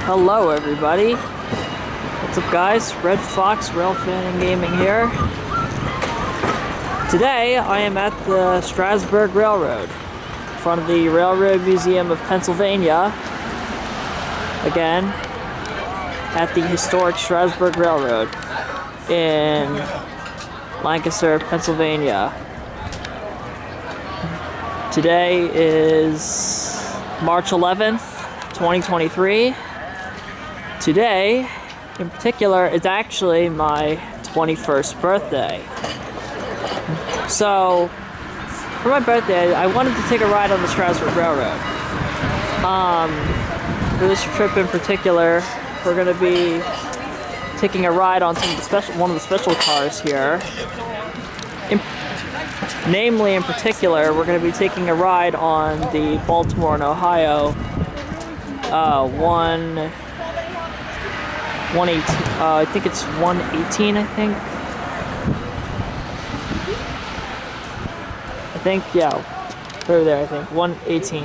Hello everybody. What's up guys? Red Fox Rail Fan and Gaming here. Today I am at the Strasburg Railroad, in front of the Railroad Museum of Pennsylvania. Again, at the historic Strasburg Railroad in Lancaster, Pennsylvania. Today is March 11th, 2023. Today, in particular, is actually my 21st birthday. So, for my birthday, I wanted to take a ride on the Strasburg Railroad. For this trip in particular, we're going to be taking a ride on one of the special cars here. Namely, in particular, we're going to be taking a ride on the Baltimore and Ohio 118. I think it's 118. Yeah, over there. I think 118.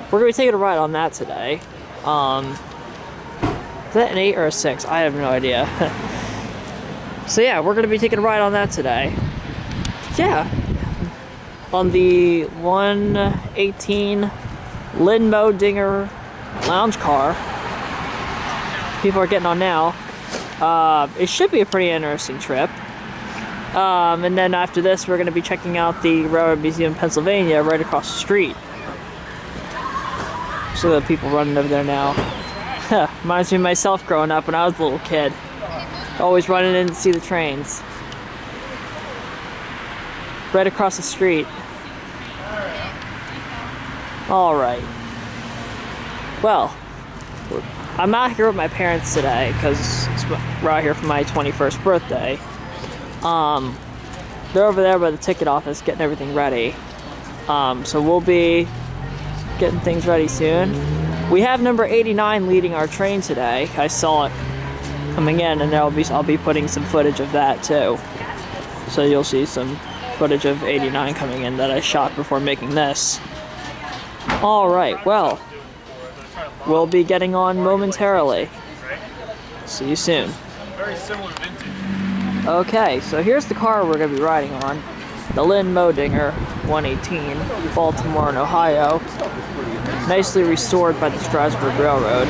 We're going to be taking a ride on that today. Is that an 8 or a 6? I have no idea. So yeah, we're going to be taking a ride on that today. Yeah, on the 118 Lindmo Dinger lounge car. People are getting on now. It should be a pretty interesting trip. And then after this, we're going to be checking out the Railroad Museum of Pennsylvania right across the street. So the people running over there now. Reminds me of myself growing up when I was a little kid. Always running in to see the trains. Right across the street. Alright. Well, I'm out here with my parents today because we're out here for my 21st birthday. They're over there by the ticket office getting everything ready. So we'll be getting things ready soon. We have number 89 leading our train today. I saw it coming in, and I'll be putting some footage of that too. So you'll see some footage of 89 coming in that I shot before making this. Alright, well, we'll be getting on momentarily. See you soon. Okay, so here's the car we're going to be riding on. The Lindmo Dinger 118, Baltimore and Ohio. Nicely restored by the Strasburg Railroad.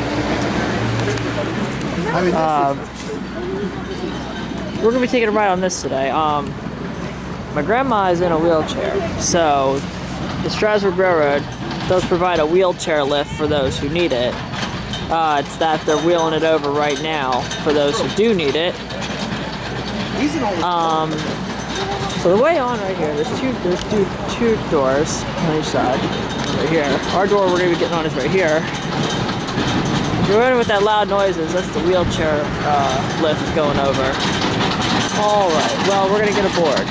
We're going to be taking a ride on this today. My grandma is in a wheelchair, so the Strasburg Railroad does provide a wheelchair lift for those who need it. It's that they're wheeling it over right now for those who do need it. So the way on right here, there's two doors on each side. Right here. Our door we're going to be getting on is right here. If you're wondering what that loud noise is, that's the wheelchair lift going over. Alright, well, we're going to get aboard.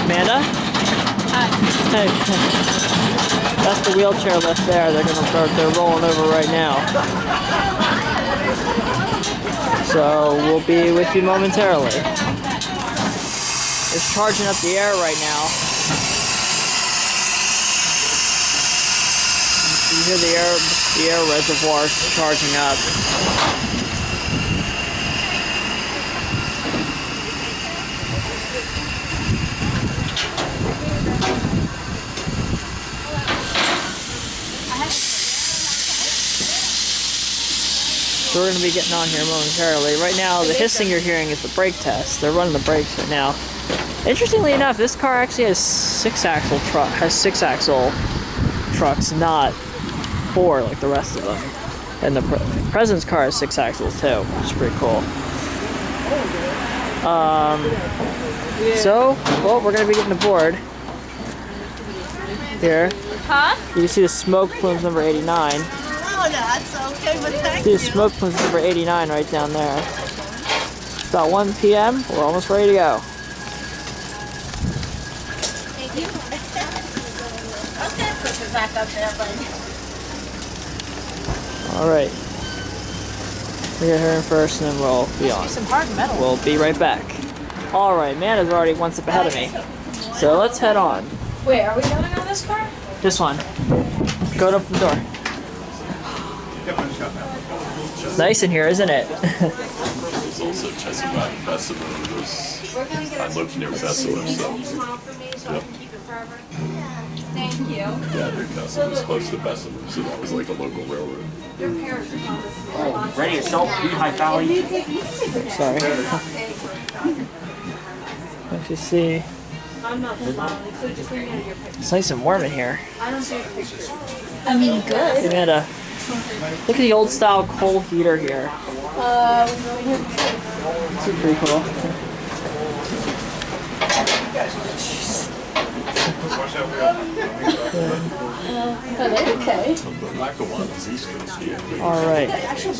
Amanda? Hi. Hey. That's the wheelchair lift there. They're rolling over right now. So we'll be with you momentarily. It's charging up the air right now. You hear the air reservoir charging up. So we're going to be getting on here momentarily. Right now, the hissing you're hearing is the brake test. They're running the brakes right now. Interestingly enough, this car actually has six-axle trucks, not 4 like the rest of them. And the President's car has 6 axles too, which is pretty cool. So, well, we're going to be getting aboard here. Huh? You can see the smoke plumes number 89. Oh, that's okay, but thank See you. the smoke plumes number 89 right down there. It's about 1 p.m. We're almost ready to go. Thank you. Okay, put it back up there, buddy. Alright. We'll get her in first and then we'll be on. Some hard metal. We'll be right back. Alright, Amanda's already one step ahead of me. So let's head on. Wait, are we going on this car? This one. Go to open the door. Nice in here, isn't it? There's also Chesapeake Bessemer. I lived near Bessemer, so. Yep. Thank you. Yeah, their castle was close to Bessemer, so that was like a local railroad. Ready yourself, Lehigh Valley. Sorry. Let's just see. It's nice and warm in here. I mean, good. They had a look at the old style coal heater here. This is pretty cool. Okay. Lackawanna is East Coast, yeah. All right.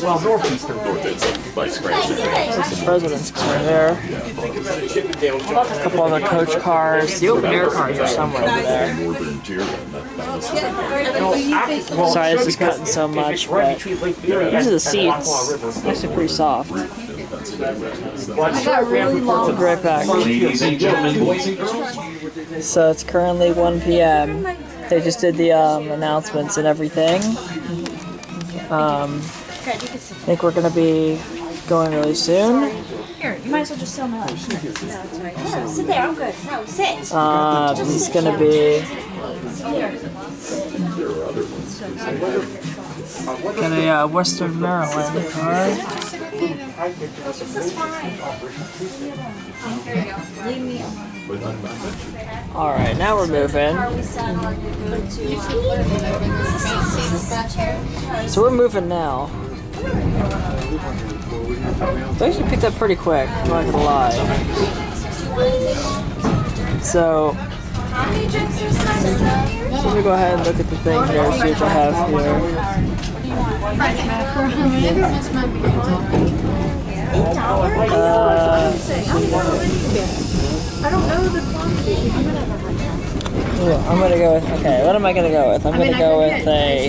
Well, northeastern. North by Scranton. There's the president's car there. A couple other coach cars. The open air cars are somewhere over there. Northern Tier, and that was Sorry, this is cutting so much, but these are the seats. It's actually pretty soft. I'll be right back. Ladies and gentlemen, boys and girls. So it's currently 1 p.m. They just did the announcements and everything. I think we're gonna be going really soon. Here, you might as well just sit on my lap. No, it's right. No, sit there. I'm good. No, sit. It's gonna be got a Western Maryland car. This is fine. Here you go. Leave me alone. All right, now we're moving. So we're moving now. They actually picked up pretty quick, I'm not gonna lie. So let me go ahead and look at the thing here, see what I have here. I don't know the quantity. I'm gonna go with, okay, what am I gonna go with? I'm gonna go with a,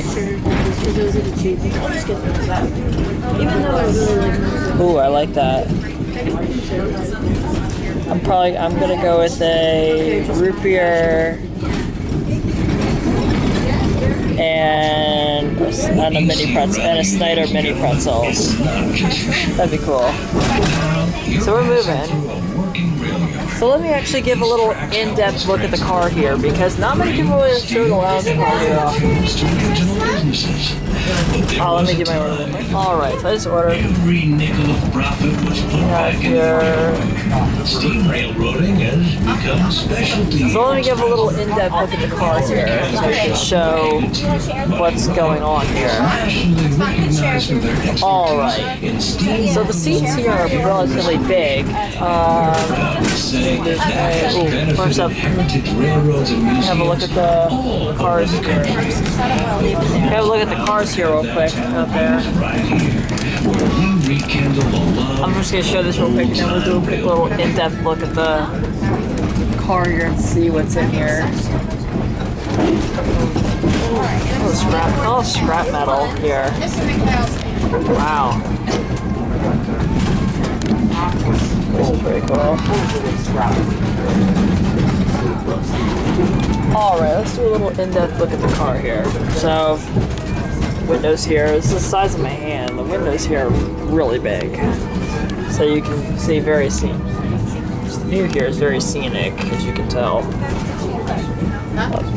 Even though I really like ooh, I like that. I'm gonna go with a root beer and a mini pretzel, and a Snyder mini pretzels. That'd be cool. So we're moving. So let me actually give a little in-depth look at the car here, because not many people really show the lounge car here. Oh, let me get my order. Alright, so I just ordered. Every nickel of profit was put back in the farm. Steam railroading has become a specialty. So let me give a little in-depth look at the car here, so I can show what's going on here. Alright, so the seats here are relatively big. First up, have a look at the cars here. Have a look at the cars here real quick out there. I'm just going to show this real quick and then we'll do a quick little in-depth look at the car here and see what's in here. Oh, scrap metal here. Wow. This is pretty cool. Alright, let's do a little in-depth look at the car here. So, windows here, this is the size of my hand. The windows here are really big. So you can see very scenic. The view here is very scenic, as you can tell.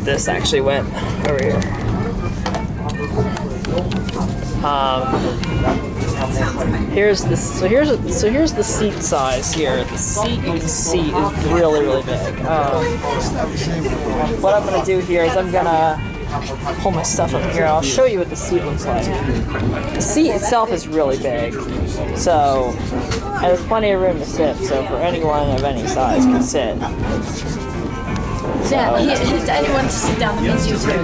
This actually went over here. Here's this. So here's the seat size here. The seat you can see is really big. What I'm gonna do here is I'm gonna pull my stuff up here. I'll show you what the seat looks like. The seat itself is really big, so and there's plenty of room to sit. So for anyone of any size can sit. Yeah, anyone to sit down that means you too.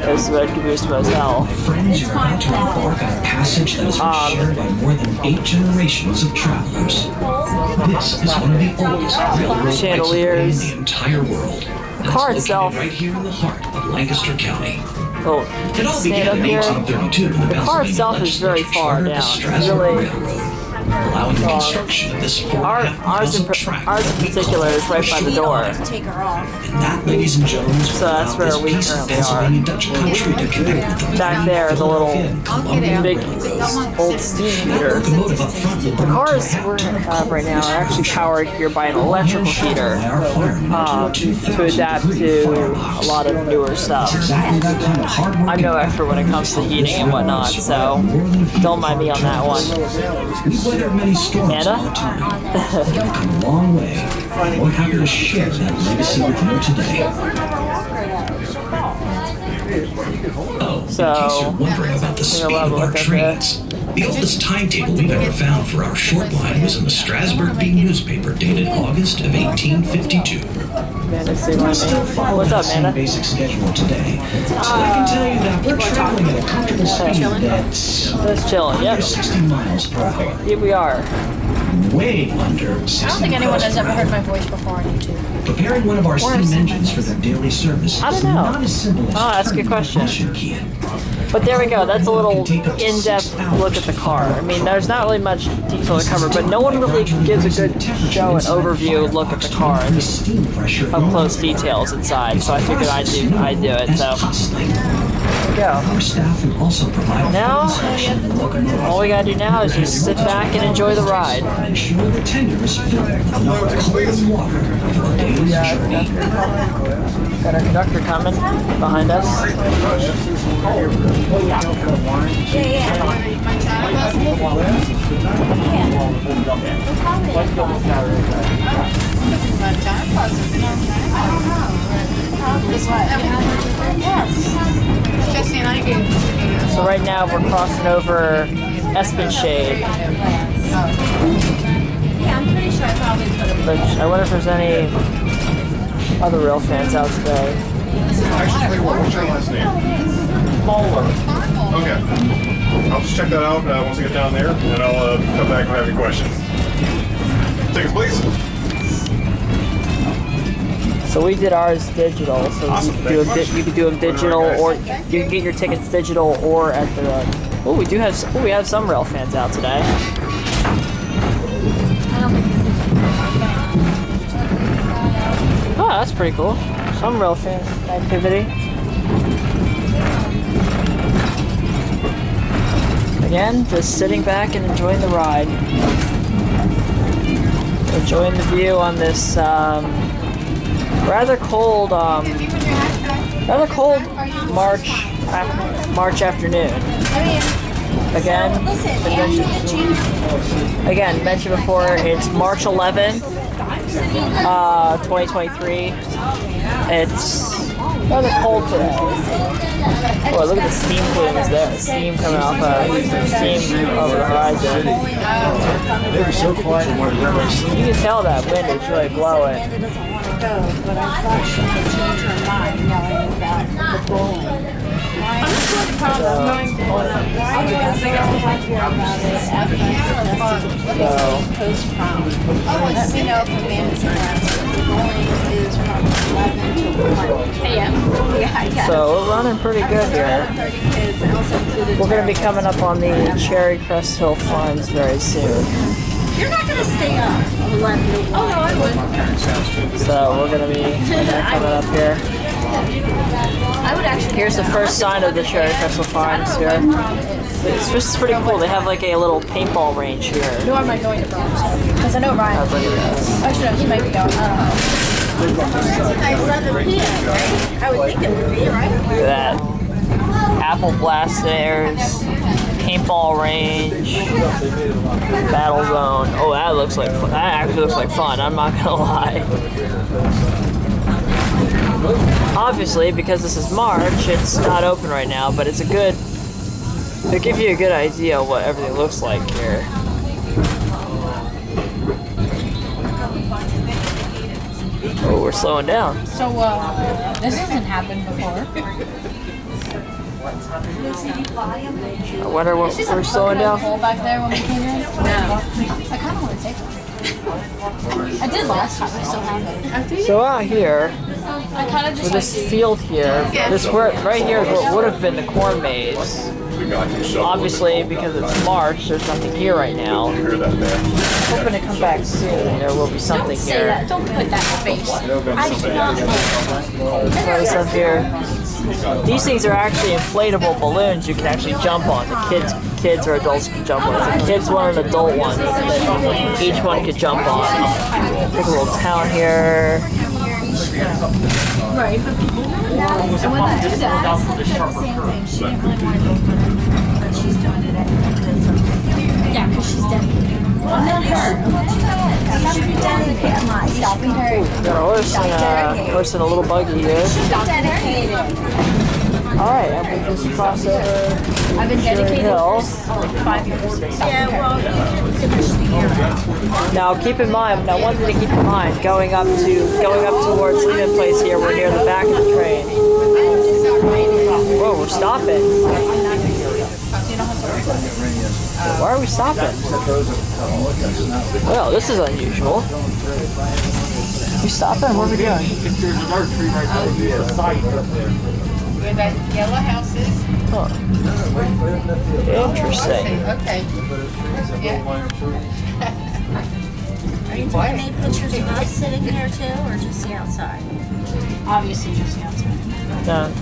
This is what Caboose Motel. Friends, you're about to embark on a passage that has been shared by more than 8 generations of travelers. This is one of the oldest railroad Chandeliers. in the entire world. The car itself. Right here in the heart of Lancaster County. Oh, It all stand began up in here. 1832 when The car itself is very far down. It's really allowing the construction of this 4.5 miles of track. Ours in particular is right by the door. Take her off. And that, ladies and gentlemen, is So that's where we piece of currently Pennsylvania Dutch country to connect with the Back there is a little big Columbia. old steam heater. Locomotive up front will The cars we have right now are actually powered here by an electrical heater to adapt to a lot of newer stuff. Exactly that kind of hard work. I'm no expert when it comes to heating and whatnot, so don't mind me on that one. We've weathered many storms in Anna? our time. We've come a long way. We're happy to share that legacy with you today. Oh, in case you're wondering about the speed of our trains, the oldest timetable we've ever found for our short line was in the Strasbourg Bee newspaper dated August of 1852. Amanda, say my We're still name. following What's that up, same Amanda? basic schedule today. So I can tell you that we're traveling at a comfortable speed that's Just chilling, under yep. 60 miles per hour. Here we are. Way under 60 I don't think anyone miles has per ever hour. heard my voice before on YouTube. Preparing one of our steam engines for their daily service I don't is know. not as simple as Oh, that's a good turning the question. combustion key. But there we go. That's a little in-depth look at the car. I mean, there's not really much detail to cover, but no one really gives a good show and overview look at the car and just up close details inside. So I figured I'd do it. So there we go. Our staff will also provide Now, locomotive all we gotta do now is just sit back and enjoy the ride. ensure the tender is filled with enough cold water for a day's journey. Got our conductor coming behind us. Jesse and I gave So right now we're crossing over Espenshade. Yeah, I'm pretty sure I probably put him. Which I wonder if there's any other rail fans out today. Actually, what's your last name? Okay. I'll just check that out once I get down there, and I'll come back if I have any questions. Tickets, please. So we did ours digital, so Awesome, you can do them digital, or you can get your tickets digital or at the. Oh, we have some rail fans out today. Oh, that's pretty cool. Some rail fan activity. Again, just sitting back and enjoying the ride. Enjoying the view on this rather cold March afternoon. Again, mentioned before, it's March 11th, 2023. It's rather cold today. Boy, look at the steam plumes there. Steam coming off steam over the horizon. They were so quiet in one of You can tell that wind is really blowing. But I thought she could change her mind knowing about the bowling. Why do I think I'll talk to her about it after post-prom? Let me know if Amanda's interested. The bowling is from 11 to 1 a.m. Yeah, I guess. So we're running pretty good here. 30 kids and also included We're going to be coming up on the Cherry Crest Hill Farms very soon. You're not going to stay up 11 to 1. Oh, no, I would. So we're going to be coming up here. I would actually. Here's the first sign of the Cherry Crest Hill Farms here. It's just pretty cool. They have like a little paintball range here. Nor am I going to Bronx. Because I know Ryan. Actually, no, he might be going. It's 11 p.m., right? I would think it would be, right? Look at that. Apple Blast Airs, paintball range, battle zone. Oh, that looks like fun. That actually looks like fun. I'm not gonna lie. Obviously, because this is March, it's not open right now, but it's a good. It'll give you a good idea of what everything looks like here. Oh, we're slowing down. So, this hasn't happened before. I wonder what we're slowing down. Hole back there when we came in? No. I kind of want to take one. I did last time. I still have it. So out here, I kind of just with this field here, this right here is what would have been the corn maze. The guy can shovel. Obviously, because it's March, there's nothing here right now. You hear that, man? Hoping to come back soon. There will be something say here. that. Don't put that in your face. I do not. This up here. These things are actually inflatable balloons you can actually jump on. The kids or adults can jump on. It's a kids one and an adult one that each one could jump on. There's a little town here. Right, but people and when they do that, yeah, because she's dedicated. Well, not her. I'm dedicated myself. Got a horse and a little buggy here. She's dedicated. Alright, I'm going to just cross over. I've been dedicated Hill. for like 5 years. Yeah, well, you can finish the year. Now keep in mind, one thing to keep in mind, going up towards Lehman Place here, we're near the back of the train. Whoa, we're stopping. Why are we stopping? Well, this is unusual. We stopping? What are we doing? There's another tree right there. The site up there. Where that yellow house is? Huh. Interesting. Okay. Yeah. Are you taking any pictures of us sitting here too, or just the outside? Obviously, just the outside. No.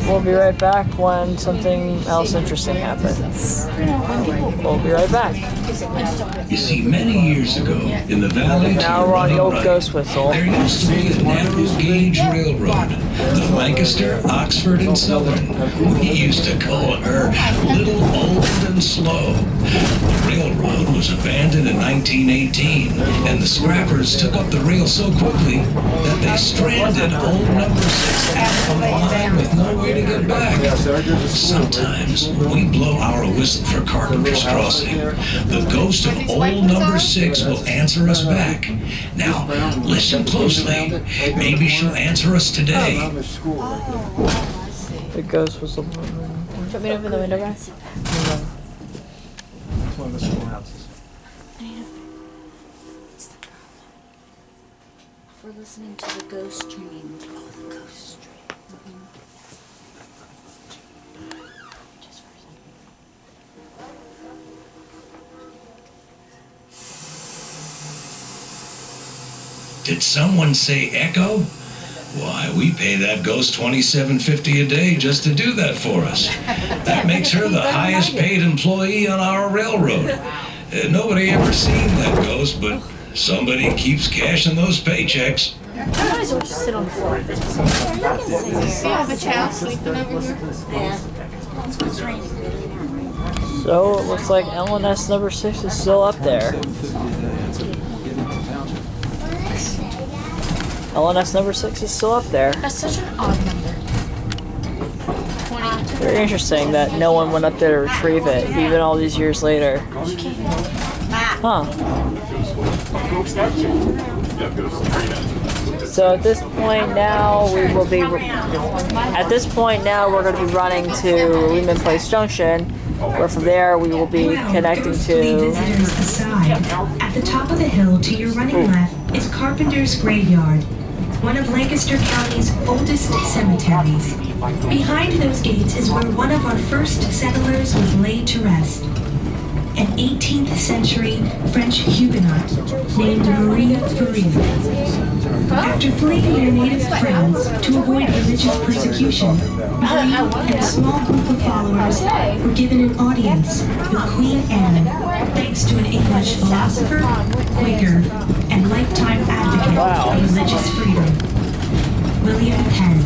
We'll be right back when something else interesting happens. We'll be right back. You see, many years ago, in the valley to Now the we're on the running old right, ghost whistle. there used to be a narrow gauge railroad, the Lancaster, Oxford, and Southern. We used to call her Little Old and Slow. The railroad was abandoned in 1918, and the scrappers took up the rail so quickly that they stranded old number 6 out on the line with no way to get back. Sometimes we blow our whistle for Carpenter's Crossing. The ghost of old number 6 will answer us back. Now, listen closely. Maybe she'll answer us today. The ghost whistle. Want me to open the window, guys? It's one of the schoolhouses. We're listening to the ghost train. Oh, the ghost train. Just for a second. Did someone say echo? Why, we pay that ghost $27.50 a day just to do that for us. That makes her the highest paid employee on our railroad. Nobody ever seen that ghost, but somebody keeps cashing those paychecks. You guys will just sit on the floor at this point. See how the child's sleeping over here? Yeah. So it looks like LNS number 6 is still up there. LNS number 6 is still up there. That's such an odd number. Very interesting that no one went up there to retrieve it, even all these years later. Huh. So at this point now, we're going to be running to Lehman Place Junction, where from there we will be connecting to. Visitors aside, at the top of the hill to your running left is Carpenter's Graveyard, one of Lancaster County's oldest cemeteries. Behind those gates is where one of our first settlers was laid to rest. An 18th century French Huguenot named Marie Faria. After fleeing their native France to avoid religious persecution, Marie and a small group of followers were given an audience with Queen Anne, thanks to an English philosopher, Quaker, and lifetime advocate of religious freedom, William Penn.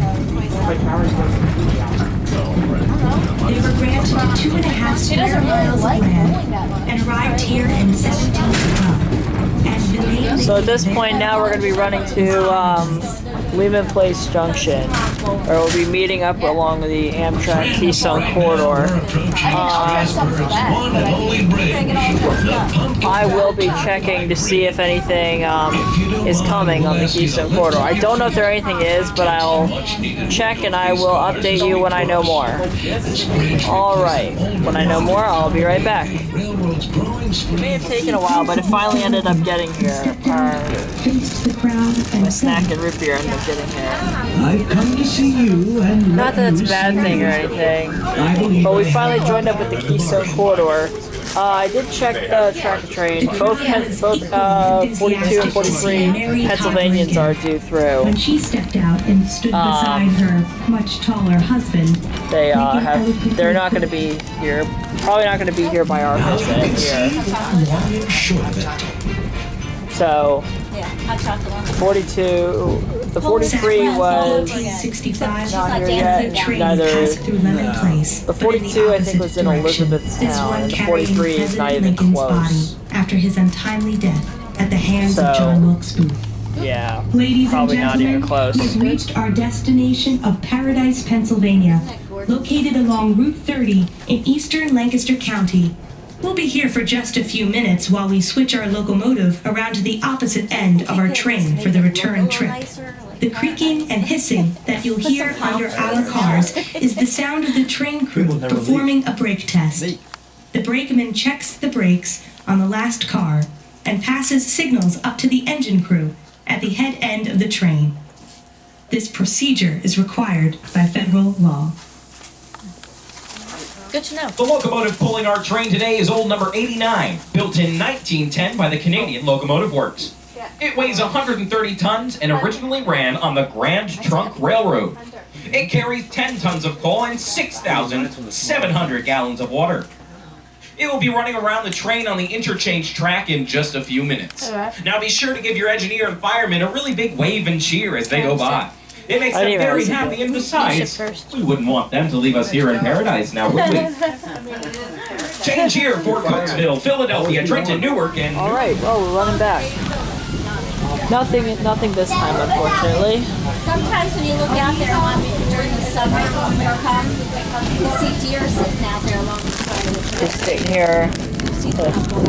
They were granted 2.5 square miles of land and arrived here in 1712. So at this point now we're going to be running to Lehman Place Junction, or we'll be meeting up along the Amtrak Keystone Corridor. I will be checking to see if anything is coming on the Keystone Corridor. I don't know if there anything is, but I'll check and I will update you when I know more. Alright, when I know more, I'll be right back. Railroad it's growing It may have taken a while, but it finally ended up getting here. Faced the crowd and My snack and root beer ended up getting here. I've come to see you and Not that it's a bad thing or anything, but we finally joined up with the Keystone Corridor. I did check the track and train. Both 42 and 43 Pennsylvanians are due through. when she stepped out and stood beside her much taller husband. They're not going to be here. Probably not going to be here by our visit here. long and short of it. So, 42, the 43 was 65 not here as yet. the train Neither. passed through Lemon Place. The 42 I think was in Elizabethtown, and the 43 is not even close. After his untimely death at the hands So, of John Wilkes Booth. Yeah, Ladies probably and not gentlemen, even close. we've reached our destination of Paradise, Pennsylvania, located along Route 30 in eastern Lancaster County. We'll be here for just a few minutes while we switch our locomotive around to the opposite end of our train for the return trip. The creaking and hissing that you'll hear under our cars is the sound of the train crew performing a brake test. The brakeman checks the brakes on the last car and passes signals up to the engine crew at the head end of the train. This procedure is required by federal law. Good to know. The locomotive pulling our train today is old number 89, built in 1910 by the Canadian Locomotive Works. It weighs 130 tons and originally ran on the Grand Trunk Railroad. It carries 10 tons of coal and 6,700 gallons of water. It will be running around the train on the interchange track in just a few minutes. Now be sure to give your engineer and firemen a really big wave and cheer as they go by. It makes them very happy, and besides, we wouldn't want them to leave us here in paradise now, would we? Change here for Cooksville, Philadelphia, Trenton, Newark, and... All right, well, we're running back. Nothing this time, unfortunately. Sometimes when you look out there during the summer, when winter comes, you see deer sitting out there along the side of the trail. Just sitting here,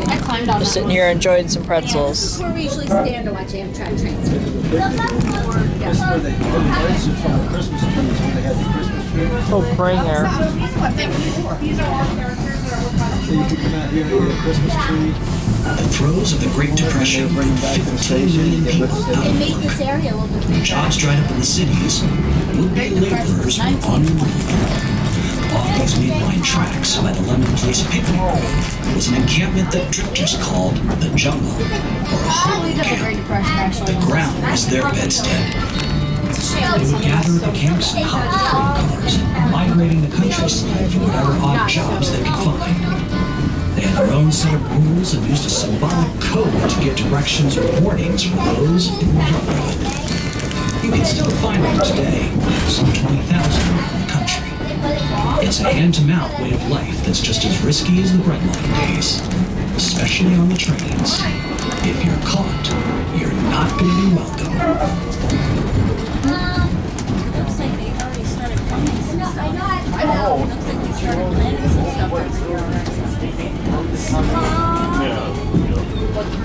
I climbed on just sitting here enjoying some pretzels. This is where we usually stand to watch Amtrak trains. This is where they lights it from the Christmas trees when they had the Christmas tree. Oh, bringer. So you could come out here and get a Christmas tree. The throes of the Great Depression Bring it back to the 15 station million and get people rid of out It of made work. this area a little bit bigger. Jobs dried up in the cities. Would-be laborers were on the move. Off these mainline tracks by the Lemon Place picnic was an encampment that drifters called the Jungle, or a hollow camp. The ground was their bedstead. They would gather at the camps in hot train cars, migrating the countryside for whatever odd jobs they could find. They had their own set of rules and used a symbolic code to give directions or warnings for those in the neighborhood. You can still find them today, some 20,000 around the country. It's a hand-to-mouth way of life that's just as risky as the breadline days, especially on the trains. If you're caught, you're not going to be welcome. Looks like they already started planting some stuff. I know. Looks like they started planting some stuff over here already.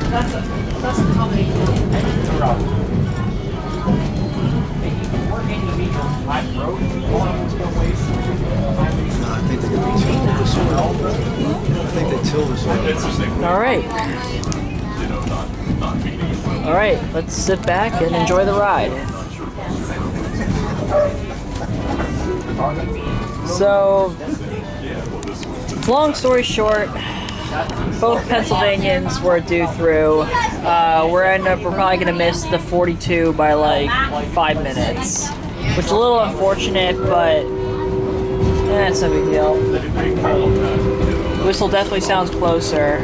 That's a company. I think they're going to till this one. I think they till this one. All right. You know, not meeting. All right, let's sit back and enjoy the ride. So, long story short, both Pennsylvanians were due through. We're probably gonna miss the 42 by like 5 minutes, which is a little unfortunate, but it's no big deal. Whistle definitely sounds closer.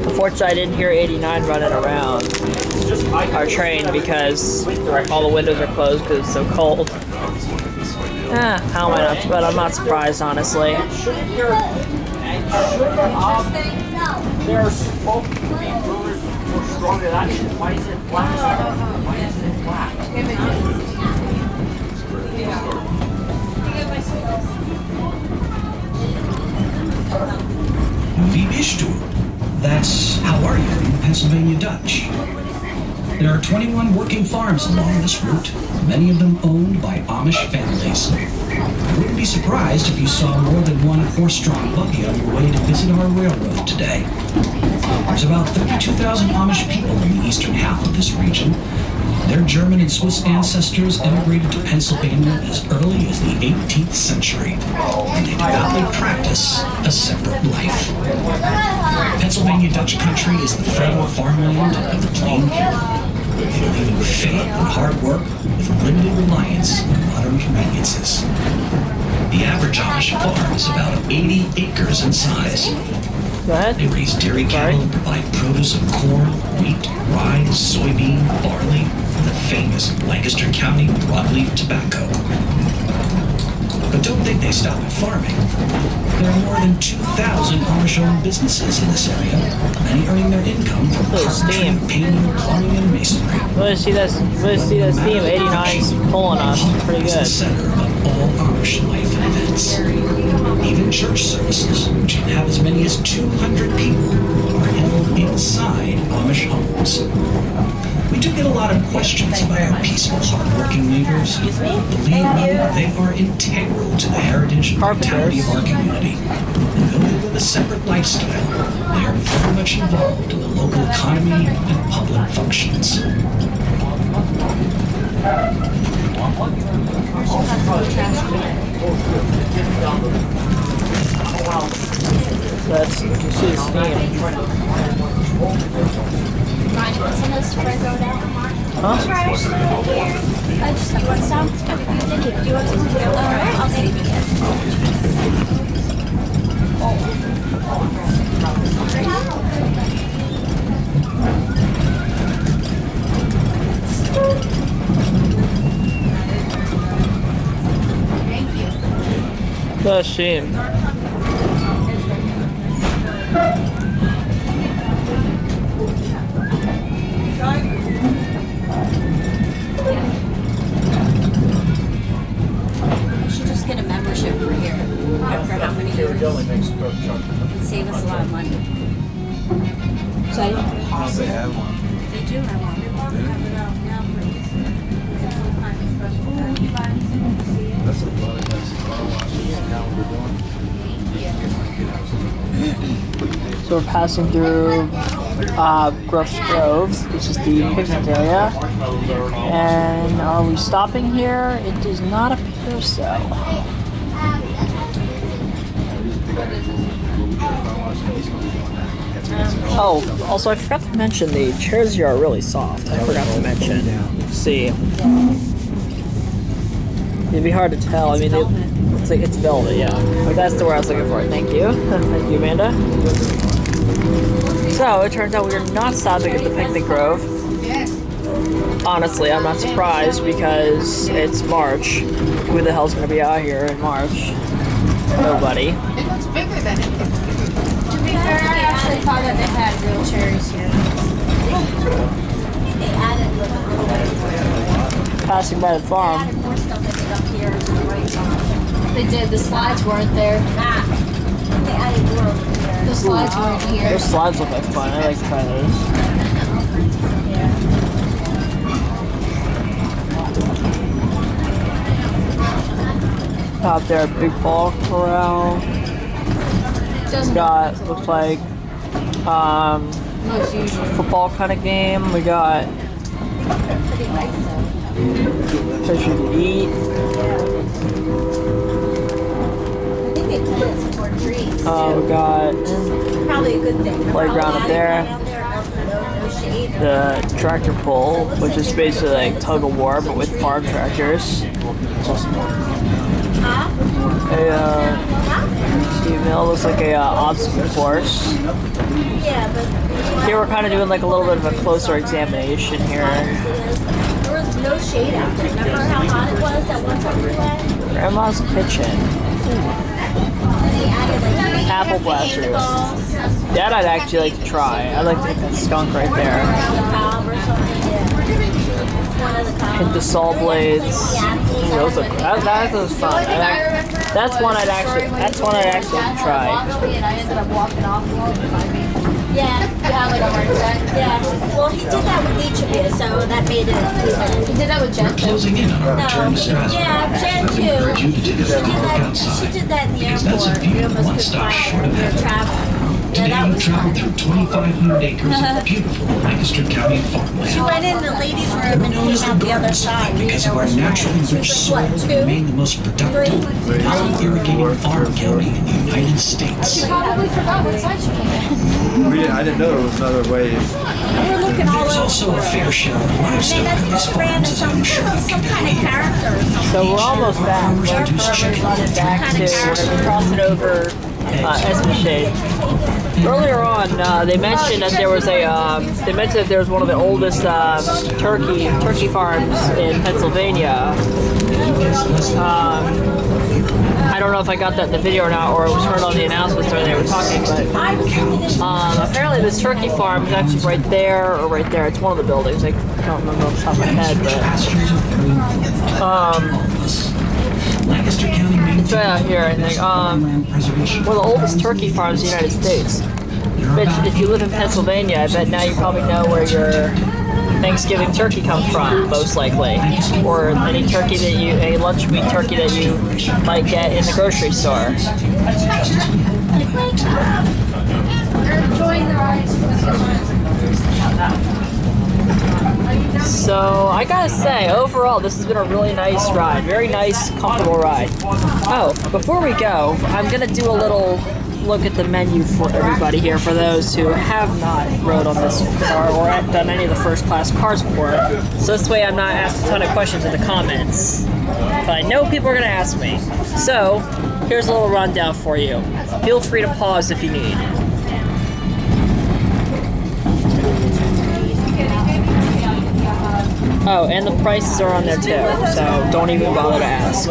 Unfortunately, I didn't hear 89 running around our train because all the windows are closed because it's so cold. How am I not? But I'm not surprised, honestly. They're supposed to be brewers for stronger. Why is it black? Why is it black? Wie bist du? That's how are you in Pennsylvania Dutch. There are 21 working farms along this route, many of them owned by Amish families. I wouldn't be surprised if you saw more than one horse-drawn buggy on your way to visit our railroad today. There's about 32,000 Amish people in the eastern half of this region. Their German and Swiss ancestors immigrated to Pennsylvania as early as the 18th century, and they devoutly practice a separate life. Pennsylvania Dutch country is the fertile farmland of the Plain Camp. They believe in faith and hard work with limited reliance on modern conveniences. The average Amish farm is about 80 acres in size. They raise dairy cattle and provide produce of corn, wheat, rye, soybean, barley, and the famous Lancaster County broadleaf tobacco. But don't think they stop at farming. There are more than 2,000 Amish-owned businesses in this area, many earning their income from carpentry, painting, plumbing, and masonry. Let's see this team. 89's pulling us. Pretty It's the good. center of all Amish life and events. Even church services, which can have as many as 200 people, are held inside Amish homes. We do get a lot of questions about our peaceful, hardworking neighbors. Believe me, they are integral to the heritage and vitality of our community. And though they live a separate lifestyle, they are very much involved in the local economy and public functions. Let's see his team. Huh? I just you want some? Thank you. Do you want some? Alright, I'll save That's a shame. We should just get a membership for here. For how many years? It'd save us a lot of money. So I didn't pause it. They do have one. They probably have it out now for Easter. It's some kind of special. That's a lot of So we're passing through Gruff's Grove, which is the picnic area. And are we stopping here? It does not appear so. Oh, also I forgot to mention the chairs here are really soft. I forgot to mention. Let's see. It'd be hard to tell. I mean, it's like it's velvet, yeah. But that's the word I was looking for. Thank you. Thank you, Amanda. So it turns out we're not stopping at the picnic grove. Honestly, I'm not surprised because it's March. Who the hell's gonna be out here in March? Nobody. It looks bigger than it. To be fair, I actually thought that they had real cherries here. They added little. Passing by the They farm. added more stuff that they up here to the right side. They did. The slides weren't there. They added more over here. The slides weren't here. Those slides look like fun. I like to try those. Out there, big ball corral. We got looks like Most usual. football kind of game. We got Pretty nice though. fish to eat. I think they planted some more trees. We got Probably a good thing. playground up there. No shade. The tractor pull, which is basically like tug of war but with farm tractors. Steve Mill looks like a obstacle course. Yeah, but Here we're kind of doing like a little bit of a closer examination here. there was no shade out there. Remember how hot it was that one time we went? Grandma's kitchen. And they added like Apple blasters. That I'd actually like to try. I'd like to hit that skunk right there. cob or something. One of the cobs. Hit the saw blades. Those look, that was fun. That's one I'd actually try. And I ended up walking off. Yeah. You had like a heart attack. Yeah. Well, Well, he did that with each of you, so that made it even. He did that with Jen. Closing in on our return to Strasbourg. Yeah, Jen I too. encourage you to take a She did look that. outside. She did that in the Because that's a airport. view We almost one could stop fly short of when we were heaven. traveling. Yeah, Today that we was traveled fun. through 2,500 acres of beautiful Lancaster County She farmland. went in the ladies' room and came out the other side. We Because didn't of know our where she naturally went. She rich was soil, like, we what, remain the most productive, irrigating farm county in the United States. Probably forgot what side she came in. I didn't know there was another way. We're looking all There's over. also a fair share of And livestock then I on think these she ran farms, into as I'm sure you some can kind of relate. character or something. So we're almost back. We're running back to we're crossing over Espenshade. Earlier on, they mentioned that there was one of the oldest turkey farms in Pennsylvania. I don't know if I got that in the video or not, or it was heard on the announcements when they were talking, but apparently this turkey farm is actually right there or right there. It's one of the buildings. I don't remember off the top of my head, but Lancaster County it's right out here. I think one of the oldest turkey farms in the United States. Bitch, if you live in Pennsylvania, I bet now you probably know where your Thanksgiving turkey comes from, most likely, or any lunch meat turkey that you might get in the grocery store. They're enjoying their eyes. So I gotta say, overall, this has been a really nice ride. Very nice, comfortable ride. Oh, before we go, I'm gonna do a little look at the menu for everybody here, for those who have not rode on this car or done any of the first class cars before. So this way I'm not asked a ton of questions in the comments. But I know people are gonna ask me. So here's a little rundown for you. Feel free to pause if you need. Oh, and the prices are on there too, so don't even bother to ask.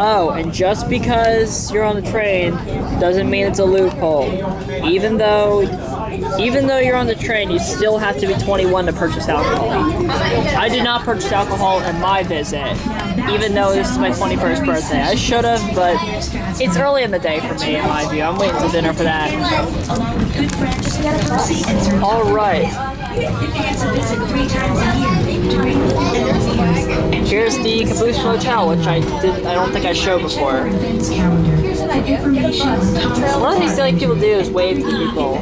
Oh, and just because you're on the train doesn't mean it's a loophole. Even though you're on the train, you still have to be 21 to purchase alcohol. I did not purchase alcohol in my visit, even though this is my 21st birthday. I should have, but it's early in the day for me, in my view. I'm waiting till dinner for that. All right. Here's the Caboose Motel, which I don't think I showed before. One of these silly people do is wave to people.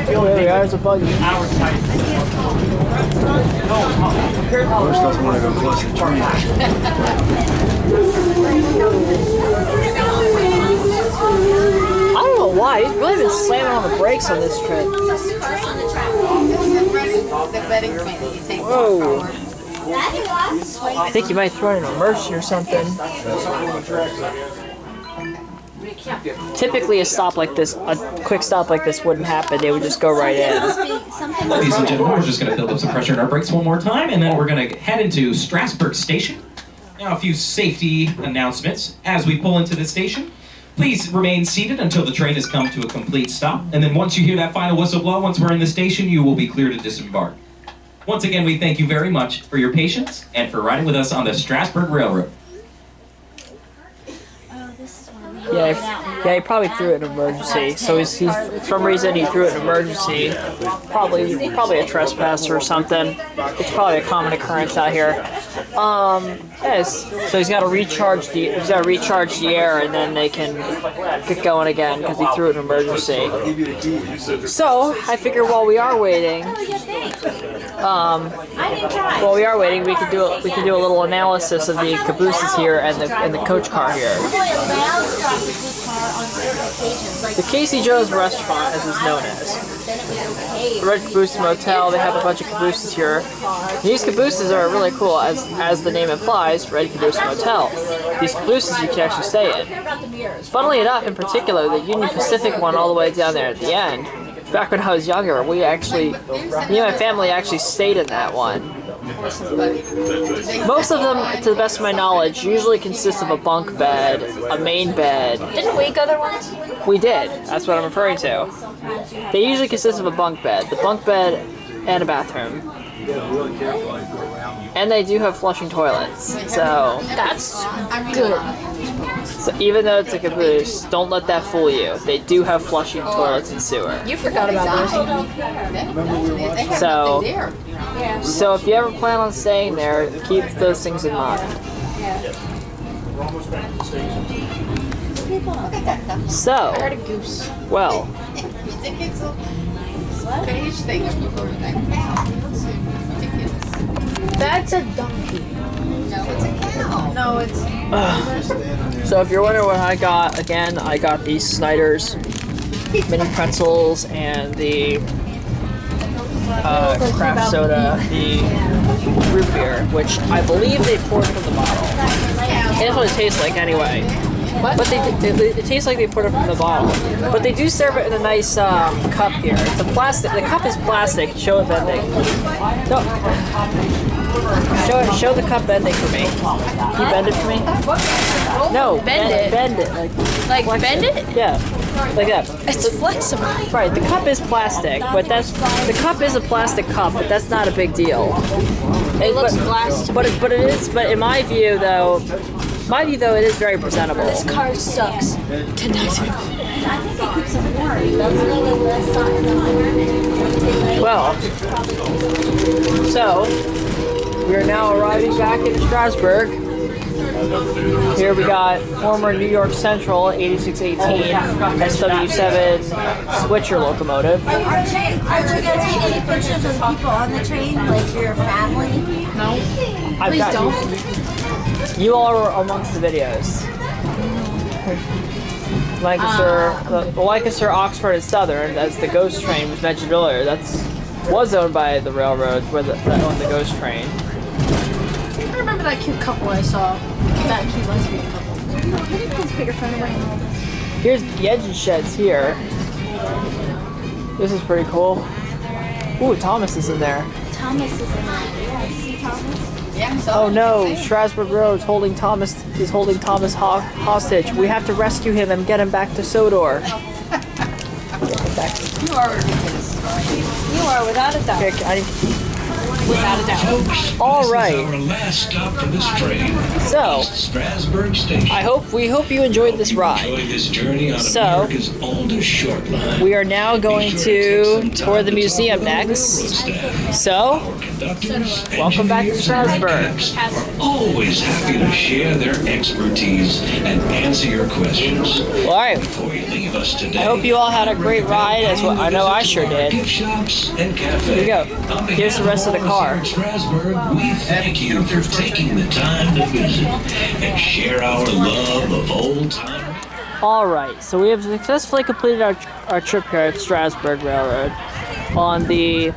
There we are, there's a buggy. Horse doesn't want to go close to the train. I don't know why, he's really been slamming on the brakes on this trip. Whoa. I think you might throw in an emergency or something. Typically a quick stop like this wouldn't happen. They would just go right in. Ladies and gentlemen, we're just going to build up some pressure in our brakes one more time, and then we're going to head into Strasbourg Station. Now, a few safety announcements as we pull into the station. Please remain seated until the train has come to a complete stop, and then once you hear that final whistle blow, once we're in the station, you will be clear to disembark. Once again, we thank you very much for your patience and for riding with us on the Strasbourg Railroad. Yeah, he probably threw it in emergency. So he's for some reason he threw it in emergency. Probably a trespasser or something. It's probably a common occurrence out here. Yes. So he's got to recharge the air, and then they can get going again because he threw it in emergency. So I figure while we are waiting, we could do a little analysis of the cabooses here and the coach car here. The Casey Joe's Restaurant, as it's known as. The Red Caboose Motel, they have a bunch of cabooses here. These cabooses are really cool, as the name implies, Red Caboose Motel. These cabooses you can actually stay in. Funnily enough, in particular, the Union Pacific one all the way down there at the end, back when I was younger, me and my family actually stayed in that one. Most of them, to the best of my knowledge, usually consist of a bunk bed, a main bed. Didn't we go there once? We did. That's what I'm referring to. They usually consist of a bunk bed, and a bathroom. And they do have flushing toilets. So That's good. So even though it's a caboose, don't let that fool you. They do have flushing toilets and sewer. You forgot about this. So if you ever plan on staying there, keep those things in mind. So, I heard a goose. well, That's a donkey. No, it's so if you're wondering what I got, again, I got these Snyder's mini pretzels and the craft soda, the root beer, which I believe they poured from the bottle. And that's what it tastes like anyway. But it tastes like they poured it from the bottle. But they do serve it in a nice cup here. It's a plastic. The cup is plastic. Show it bending. No. Show the cup bending for me. Can you bend it for me? No. Bend it. Bend it. like flex bend it? Yeah. Like that. It's flexible. Right, the cup is plastic, but the cup is a plastic cup, but that's not a big deal. It looks glass to but in my view though, it is very presentable. This car sucks. Well, so we are now arriving back in Strasbourg. Here we got former New York Central 8618 SW7 switcher locomotive. Are you gonna take any pictures of people on the train, like your family? No. Please don't. You all are amongst the videos. Lancaster, Oxford, and Southern. That's the Ghost Train was mentioned earlier. Was owned by the railroad that owned the Ghost Train. I remember that cute couple I saw. That cute lesbian couple. Let's put your phone away and all this. Here's the engine sheds here. This is pretty cool. Ooh, Thomas is in there. Thomas is in there. Yeah, see Thomas? Oh no, Strasbourg Road is holding Thomas hostage. We have to rescue him and get him back to Sodor. You are ridiculous. You are, without a doubt. Without a doubt. Folks, All right. this is our last stop for this train. So, Strasbourg Station. we hope you enjoyed this ride. Enjoy this journey on America's oldest short line. We are now going to tour the museum next. So, welcome back to Strasbourg. Are always happy to share their expertise and answer your questions. All right. Before you leave us today, I hope you all had a great ride, as well. I know I sure did. Gift shops and cafes. Here we go. Here's the rest of the car. In Strasbourg, we thank you for taking the time to visit and share our love of old time. All right, so we have successfully completed our trip here at Strasbourg Railroad on the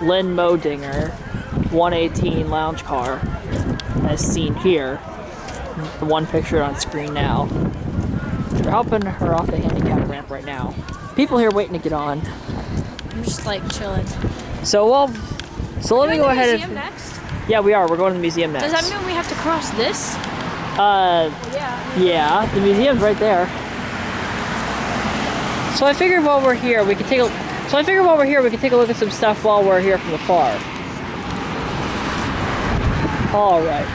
Lynn Modinger 118 lounge car, as seen here. The one pictured on screen now. They're helping her off the handicap ramp right now. People here waiting to get on. I'm just like chilling. So let me go ahead and. Next? Yeah, we are. We're going to the museum next. Does that mean we have to cross this? Yeah, the museum's right there. So I figured while we're here, we could take a look at some stuff while we're here from afar. All right.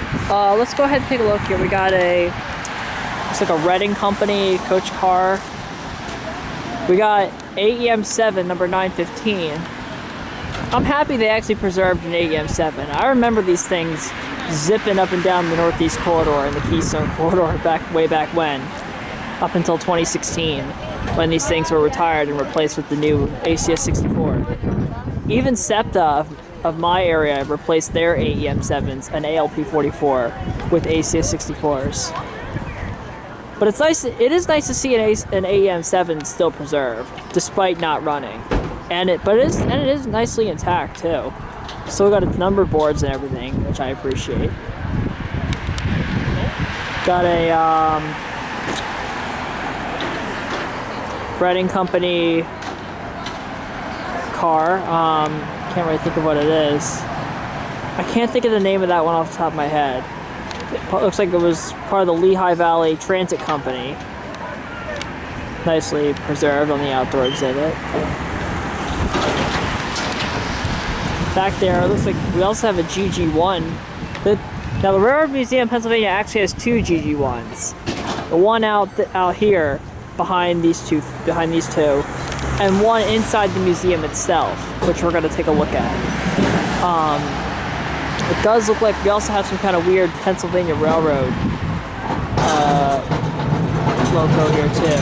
Let's go ahead and take a look here. We got it's like a Reading Company coach car. We got AEM7 number 915. I'm happy they actually preserved an AEM7. I remember these things zipping up and down the Northeast Corridor and the Keystone Corridor way back when, up until 2016, when these things were retired and replaced with the new ACS 64. Even SEPTA of my area replaced their AEM7s and ALP 44 with ACS 64s. But it is nice to see an AEM7 still preserved, despite not running. And it is nicely intact too. Still got its number boards and everything, which I appreciate. Got a Reading Company car. Can't really think of what it is. I can't think of the name of that one off the top of my head. It looks like it was part of the Lehigh Valley Transit Company. Nicely preserved on the outdoor exhibit. Back there, it looks like we also have a GG1. Now the Railroad Museum of Pennsylvania actually has two GG1s. The one out here behind these two, and one inside the museum itself, which we're going to take a look at. It does look like we also have some kind of weird Pennsylvania Railroad logo here too.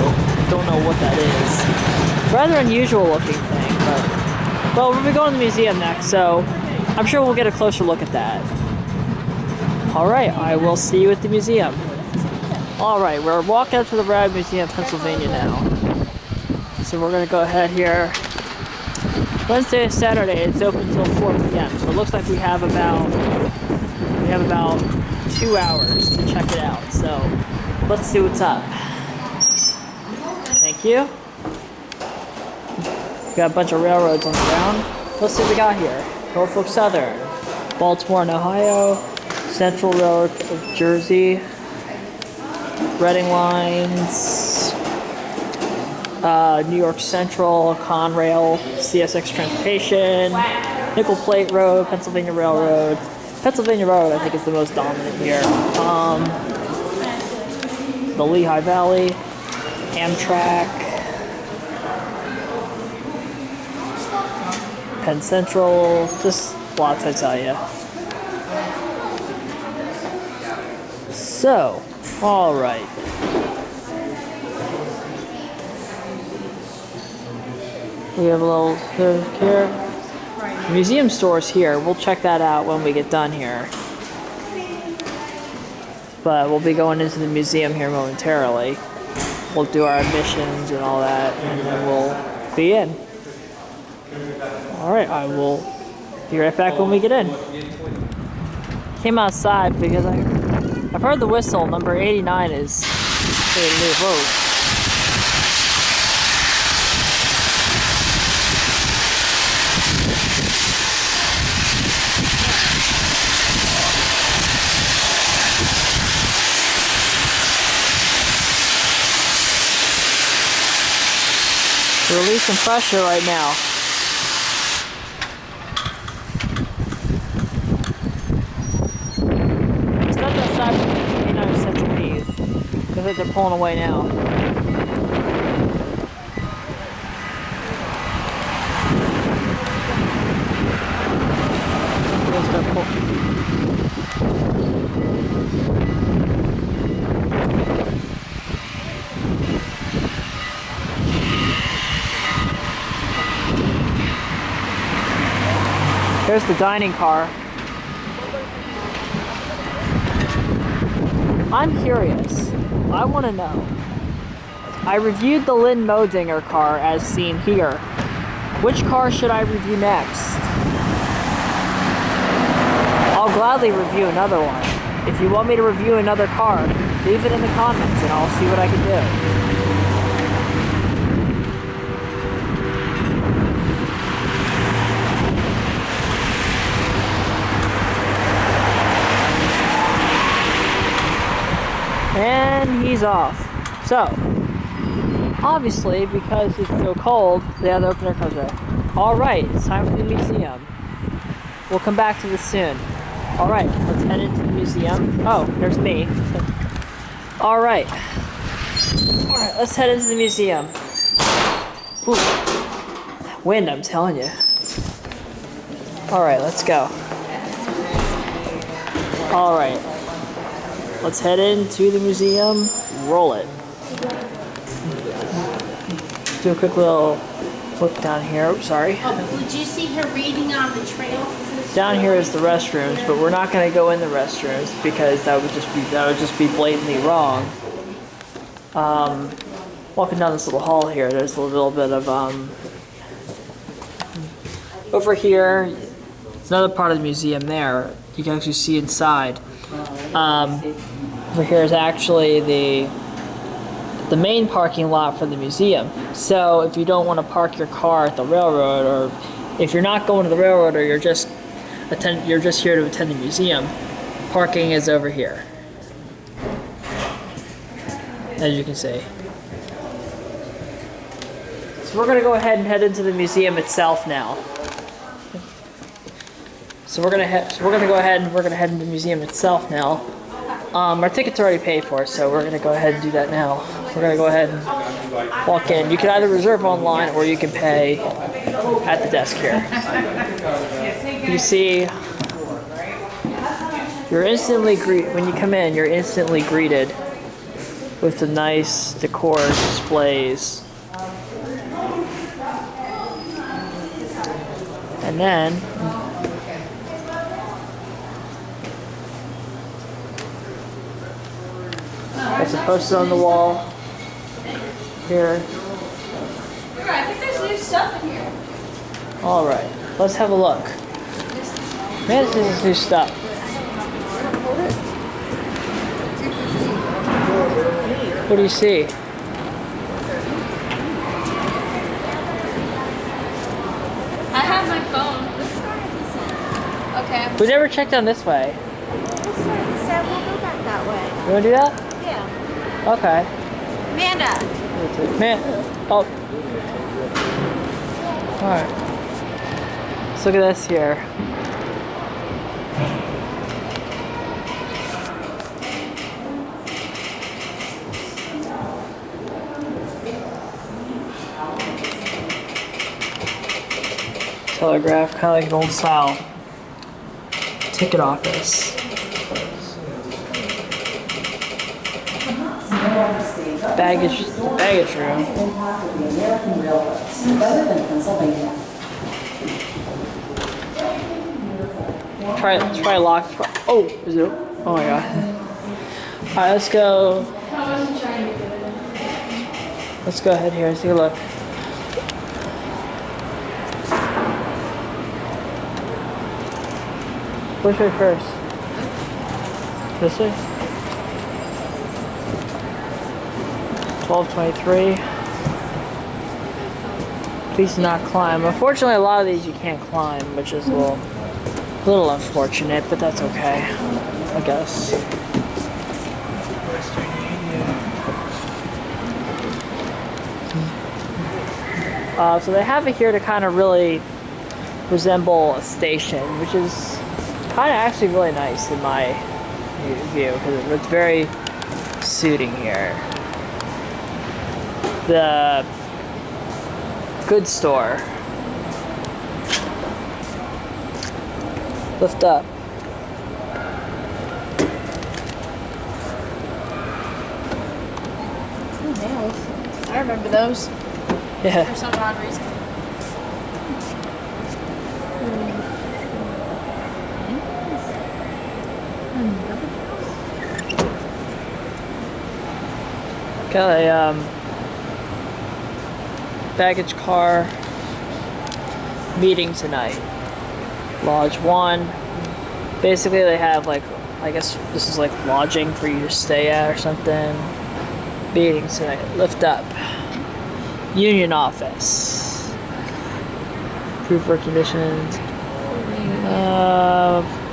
Don't know what that is. Rather unusual looking thing, but well, we'll be going to the museum next, so I'm sure we'll get a closer look at that. Alright, I will see you at the museum. Alright, we're walking up to the Railroad Museum of Pennsylvania now. So we're going to go ahead here. Wednesday and Saturday, it's open until 4 p.m. So it looks like we have about 2 hours to check it out. So let's see what's up. Thank you. We got a bunch of railroads on the ground. Let's see what we got here. Norfolk Southern, Baltimore and Ohio, Central Railroad of Jersey, Reading Lines, New York Central, Conrail, CSX Transportation, Nickel Plate Road, Pennsylvania Railroad. Pennsylvania Railroad, I think, is the most dominant here. The Lehigh Valley, Amtrak, Penn Central, just lots, I tell you. So, all right. We have a little here. Museum stores here. We'll check that out when we get done here. But we'll be going into the museum here momentarily. We'll do our admissions and all that, and then we'll be in. Alright, I will be right back when we get in. Came outside because I've heard the whistle. Number 89 is ready to move. Whoa. Release some pressure right now. Step outside for 89 cents a piece. Looks like they're pulling away now. They'll start pulling. There's the dining car. I'm curious. I want to know. I reviewed the Lynn Modinger car as seen here. Which car should I review next? I'll gladly review another one. If you want me to review another car, leave it in the comments and I'll see what I can do. And he's off. So, obviously, because it's so cold, they have to open their cars there. Alright, it's time for the museum. We'll come back to this soon. Alright, let's head into the museum. Oh, there's me. Alright. Alright, let's head into the museum. Ooh. Wind, I'm telling you. Alright, let's go. Alright. Let's head into the museum. Roll it. Do a quick little look down here. Oops, sorry. Oh, would you see her reading on the trails? Down here is the restrooms, but we're not going to go in the restrooms because that would just be blatantly wrong. Walking down this little hall here, there's a little bit of over here. It's another part of the museum there. You can actually see inside. Over here is actually the main parking lot for the museum. So if you don't want to park your car at the railroad, or if you're not going to the railroad, or you're just you're just here to attend the museum, parking is over here. As you can see. So we're gonna go ahead and head into the museum itself now. So we're gonna go ahead and head into the museum itself now. Our ticket's already paid for, so we're gonna go ahead and do that now. We're gonna go ahead and walk in. You can either reserve online or you can pay at the desk here. You see, you're instantly when you come in, you're instantly greeted with the nice decor displays. And then there's a poster on the wall here. I think there's new stuff in here. All right, let's have a look. Man, this is new stuff. What do you see? I have my phone. Okay. We never checked down this way. He said we'll go back that way. You wanna do that? Yeah. Okay. Amanda. Man, oh. Alright. Let's look at this here. Telegraph, kind of like an old style ticket office. Baggage room. Try locked. Oh, is it? Oh my god. Alright, let's go. Let's go ahead here. Let's take a look. Which way first? This way? 1223. Please do not climb. Unfortunately, a lot of these you can't climb, which is a little unfortunate, but that's okay, I guess. So they have it here to kind of really resemble a station, which is kind of actually really nice in my view, because it's very suiting here. The goods store. Lift up. Nails. I remember those. Yeah. For some odd reason. Got a baggage car meeting tonight. Lodge 1. Basically they have like, I guess this is like lodging for you to stay at or something. Meeting tonight. Lift up. Union office. Proof for conditions.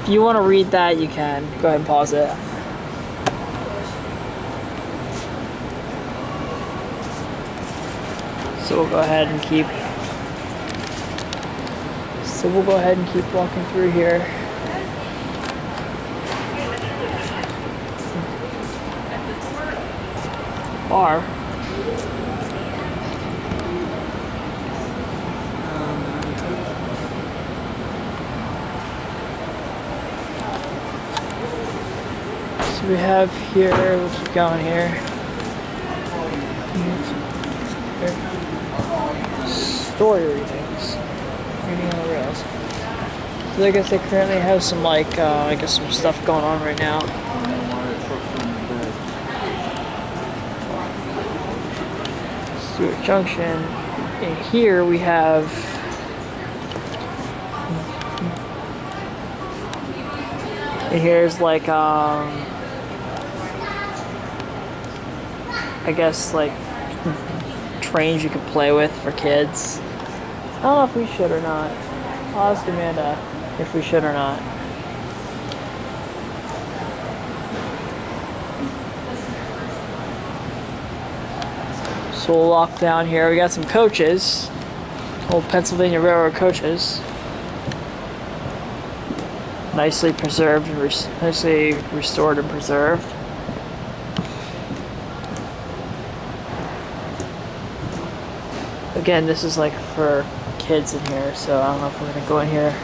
If you want to read that, you can. Go ahead and pause it. So we'll go ahead and keep walking through here. Bar. So we have here, we'll keep going here. Story readings. Reading on the rails. So I guess they currently have some like, I guess some stuff going on right now. Stewart Junction. And here we have and here's like I guess like trains you can play with for kids. I don't know if we should or not. I'll ask Amanda. if we should or not. So we'll walk down here. We got some coaches, old Pennsylvania Railroad coaches. Nicely preserved and nicely restored and preserved. Again, this is like for kids in here, so I don't know if we're gonna go in here.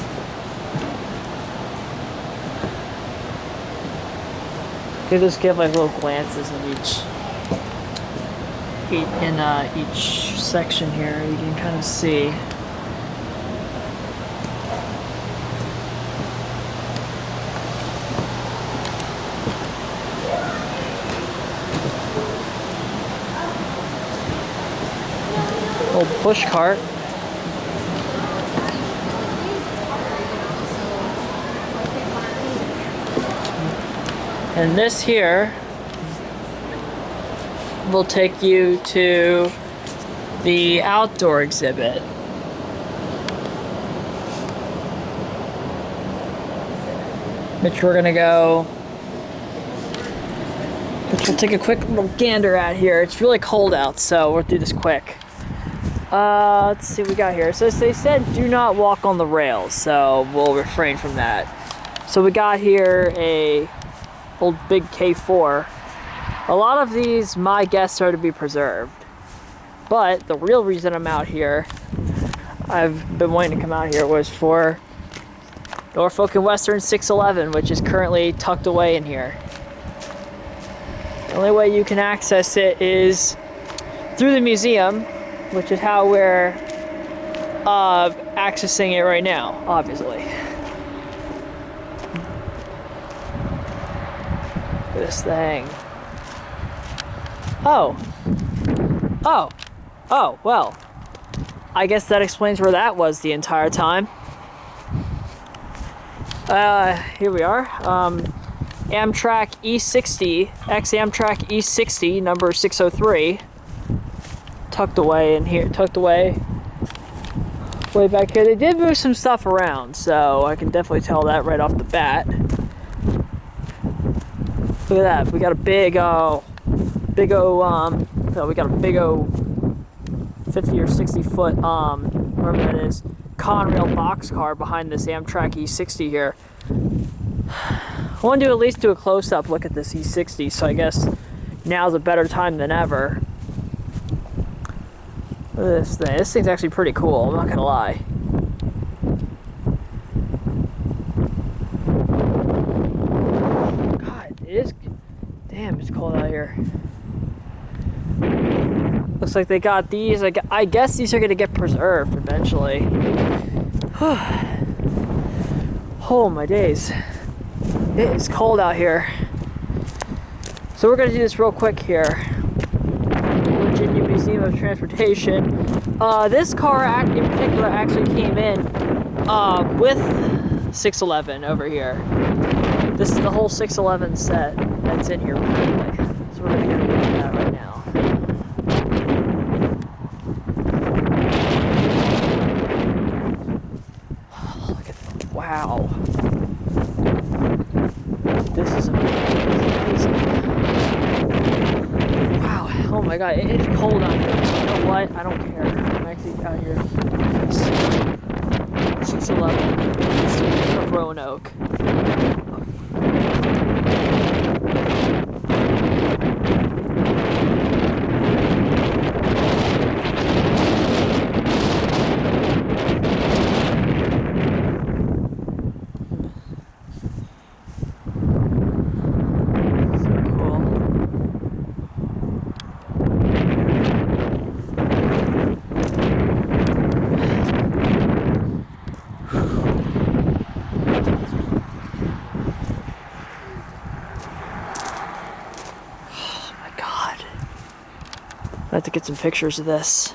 They just give like little glances in each section here. You can kind of see. Old push cart. And this here will take you to the outdoor exhibit. Which we're gonna go, which we'll take a quick little gander at here. It's really cold out, so we'll do this quick. Let's see what we got here. So they said do not walk on the rails, so we'll refrain from that. So we got here a old big K4. A lot of these, my guess, are to be preserved. But the real reason I'm out here, I've been wanting to come out here, was for Norfolk and Western 611, which is currently tucked away in here. The only way you can access it is through the museum, which is how we're accessing it right now, obviously. Look at this thing. Oh, well, I guess that explains where that was the entire time. Here we are, Amtrak E60, ex-Amtrak E60, number 603, tucked away in here, way back here. They did move some stuff around, so I can definitely tell that right off the bat. Look at that, we got a big O 50 or 60 foot, whatever that is, Conrail boxcar behind this Amtrak E60 here. I want to at least do a close-up look at this E60, so I guess now's a better time than ever. Look at this thing. This thing's actually pretty cool, I'm not gonna lie. God, it is, damn, it's cold out here. Looks like they got these. I guess these are going to get preserved eventually. Oh my days. It is cold out here. So we're going to do this real quick here. Virginia Museum of Transportation. This car in particular actually came in with 611 over here. This is the whole 611 set that's in here currently. So we're going to get into that right now. Wow. This is amazing. Wow. Oh my god, it's cold out here. You know what? I don't care. I'm actually out here. 611. It's of Roanoke. I have to get some pictures of this.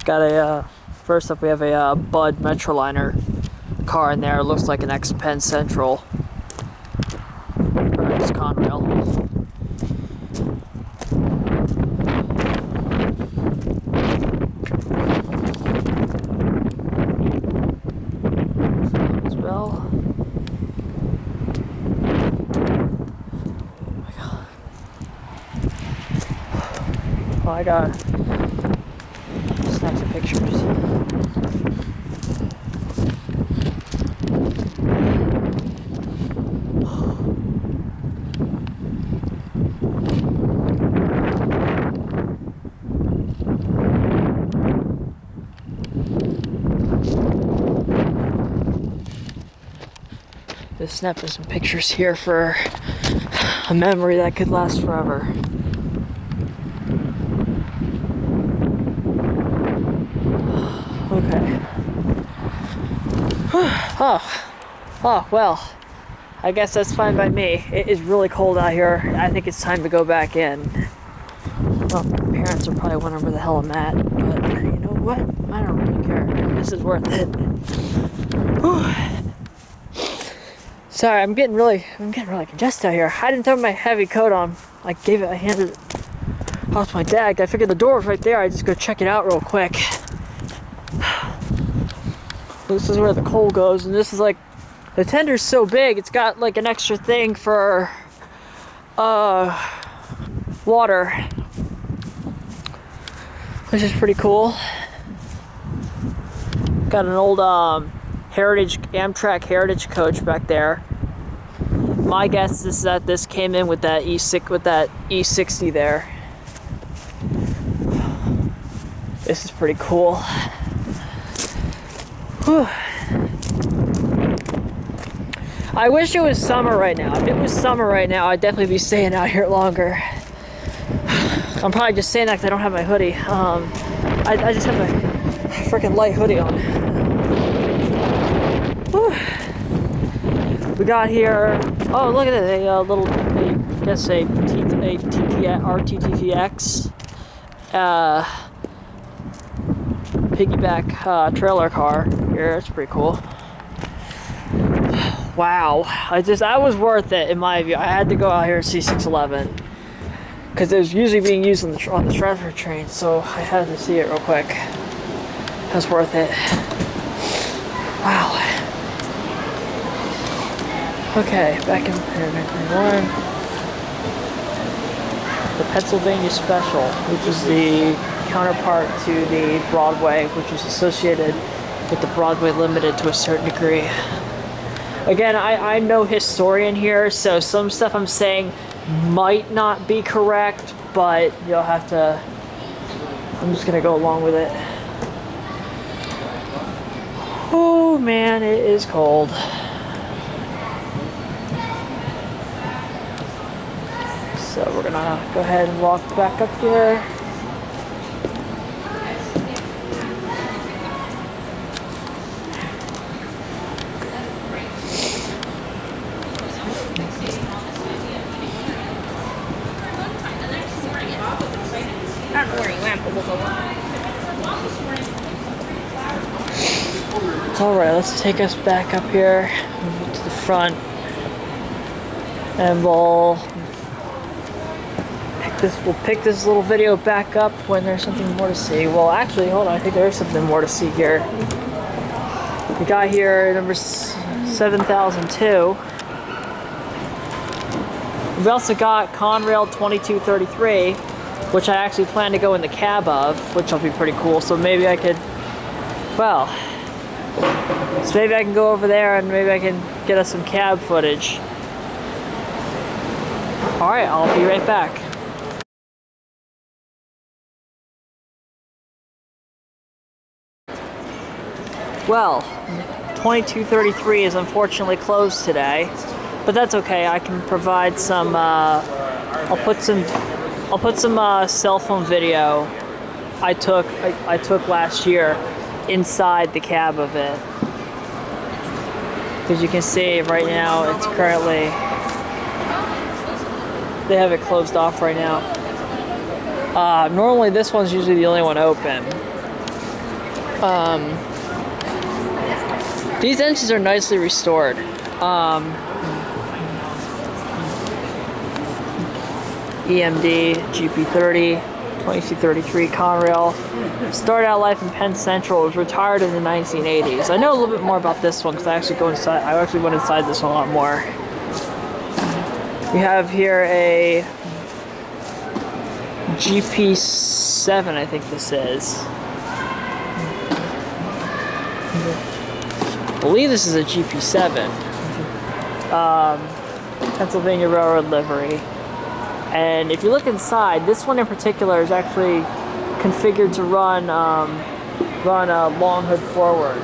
Got a, first up we have a Bud Metroliner car in there. It looks like an ex-Penn Central. Or ex-Conrail. hell? Oh my god. Oh, I got snap some pictures. Just snapping some pictures here for a memory that could last forever. Okay. Oh, well, I guess that's fine by me. It is really cold out here. I think it's time to go back in. Well, my parents are probably wondering where the hell I'm at, but you know what? I don't really care. This is worth it. Whew. Sorry, I'm getting really congested out here. I didn't throw my heavy coat on. I handed it off to my dad. I figured the door was right there. I just go check it out real quick. This is where the coal goes, and this is like, the tender's so big, it's got like an extra thing for water, which is pretty cool. Got an old Amtrak Heritage coach back there. My guess is that this came in with that E60 there. This is pretty cool. Whew. I wish it was summer right now. If it was summer right now, I'd definitely be staying out here longer. I'm probably just saying that because I don't have my hoodie. I just have a freaking light hoodie on. Whew. We got here. Oh, look at it! A little, I guess a RTTX piggyback trailer car here. It's pretty cool. Wow, that was worth it in my view. I had to go out here and see 611 because it was usually being used on the Strasburg train, so I had to see it real quick. It was worth it. Wow. Okay, back in 1991, the Pennsylvania Special, which is the counterpart to the Broadway, which was associated with the Broadway Limited to a certain degree. Again, I'm no historian here, so some stuff I'm saying might not be correct, but you'll have to, I'm just gonna go along with it. Oh man, it is cold. So we're gonna go ahead and walk back up here. Alright, let's take us back up here to the front, and we'll pick this little video back up when there's something more to see. Well, actually, hold on, I think there is something more to see here. We got here number 7002. We also got Conrail 2233, which I actually plan to go in the cab of, which will be pretty cool. So maybe I could, well, so maybe I can go over there and maybe I can get us some cab footage. Alright, I'll be right back. Well, 2233 is unfortunately closed today, but that's okay. I can provide some, I'll put some cell phone video I took last year inside the cab of it. As you can see right now, it's currently, they have it closed off right now. Normally this one's usually the only one open. These engines are nicely restored. EMD, GP30, 2233 Conrail. Started out life in Penn Central. Was retired in the 1980s. I know a little bit more about this one because I actually went inside this one a lot more. We have here a GP7, I think this is. I believe this is a GP7. Pennsylvania Railroad livery. And if you look inside, this one in particular is actually configured to run a long hood forward.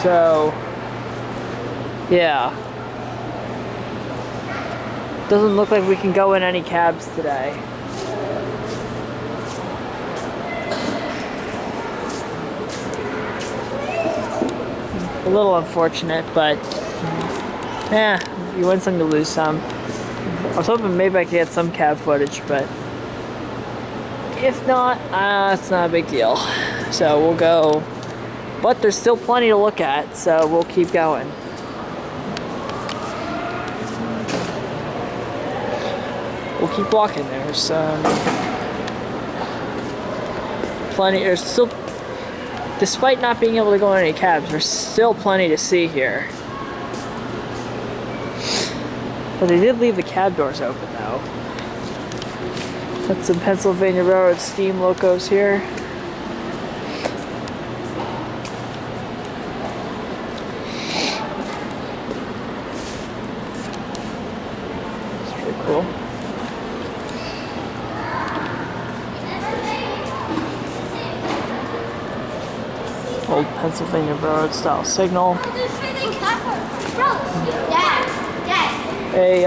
So, yeah. Doesn't look like we can go in any cabs today. A little unfortunate, but yeah, you win some, you lose some. I was hoping maybe I could get some cab footage, but if not, it's not a big deal. So we'll go, but there's still plenty to look at, so we'll keep going. We'll keep walking. There's plenty. There's still, despite not being able to go in any cabs, there's still plenty to see here. But they did leave the cab doors open though. Got some Pennsylvania Railroad steam locos here. It's pretty cool. Old Pennsylvania Railroad style signal. A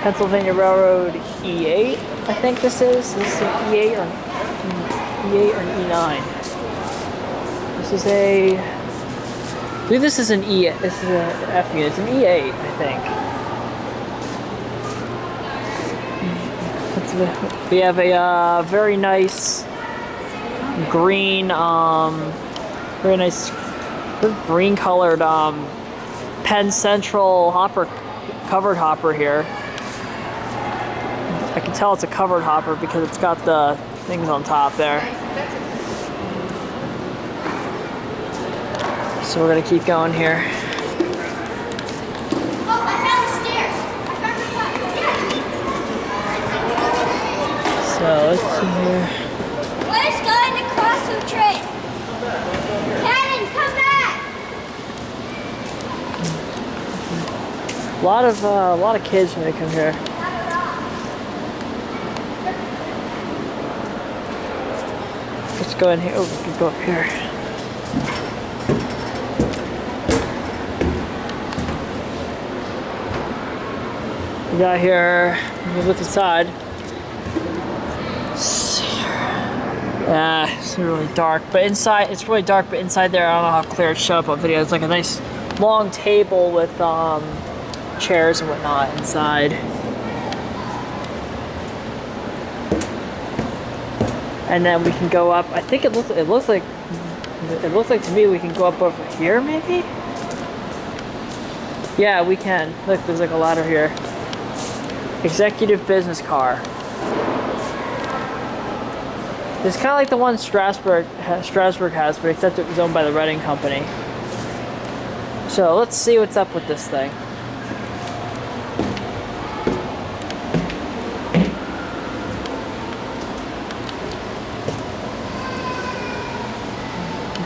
Pennsylvania Railroad E8, I think this is. This is an E8 or an E9. This is a, I believe this is an E. This is an F unit. It's an E8, I think. We have a very nice green, very nice green colored Penn Central hopper, covered hopper here. I can tell it's a covered hopper because it's got the things on top there. So we're gonna keep going here. So let's see here. Where's going to cross the train? Cannon, come back! A lot of kids when they come here. Let's go in here. Oh, we can go up here. We got here. Let me look inside. It's really dark, but inside it's really dark. But inside there, I don't know how clear it showed up on video. It's like a nice long table with chairs and whatnot inside. And then we can go up. I think it looks like to me we can go up over here maybe. Yeah, we can. Look, there's like a ladder here. Executive business car. It's kind of like the one Strasburg has, but except it was owned by the Reading Company. So let's see what's up with this thing.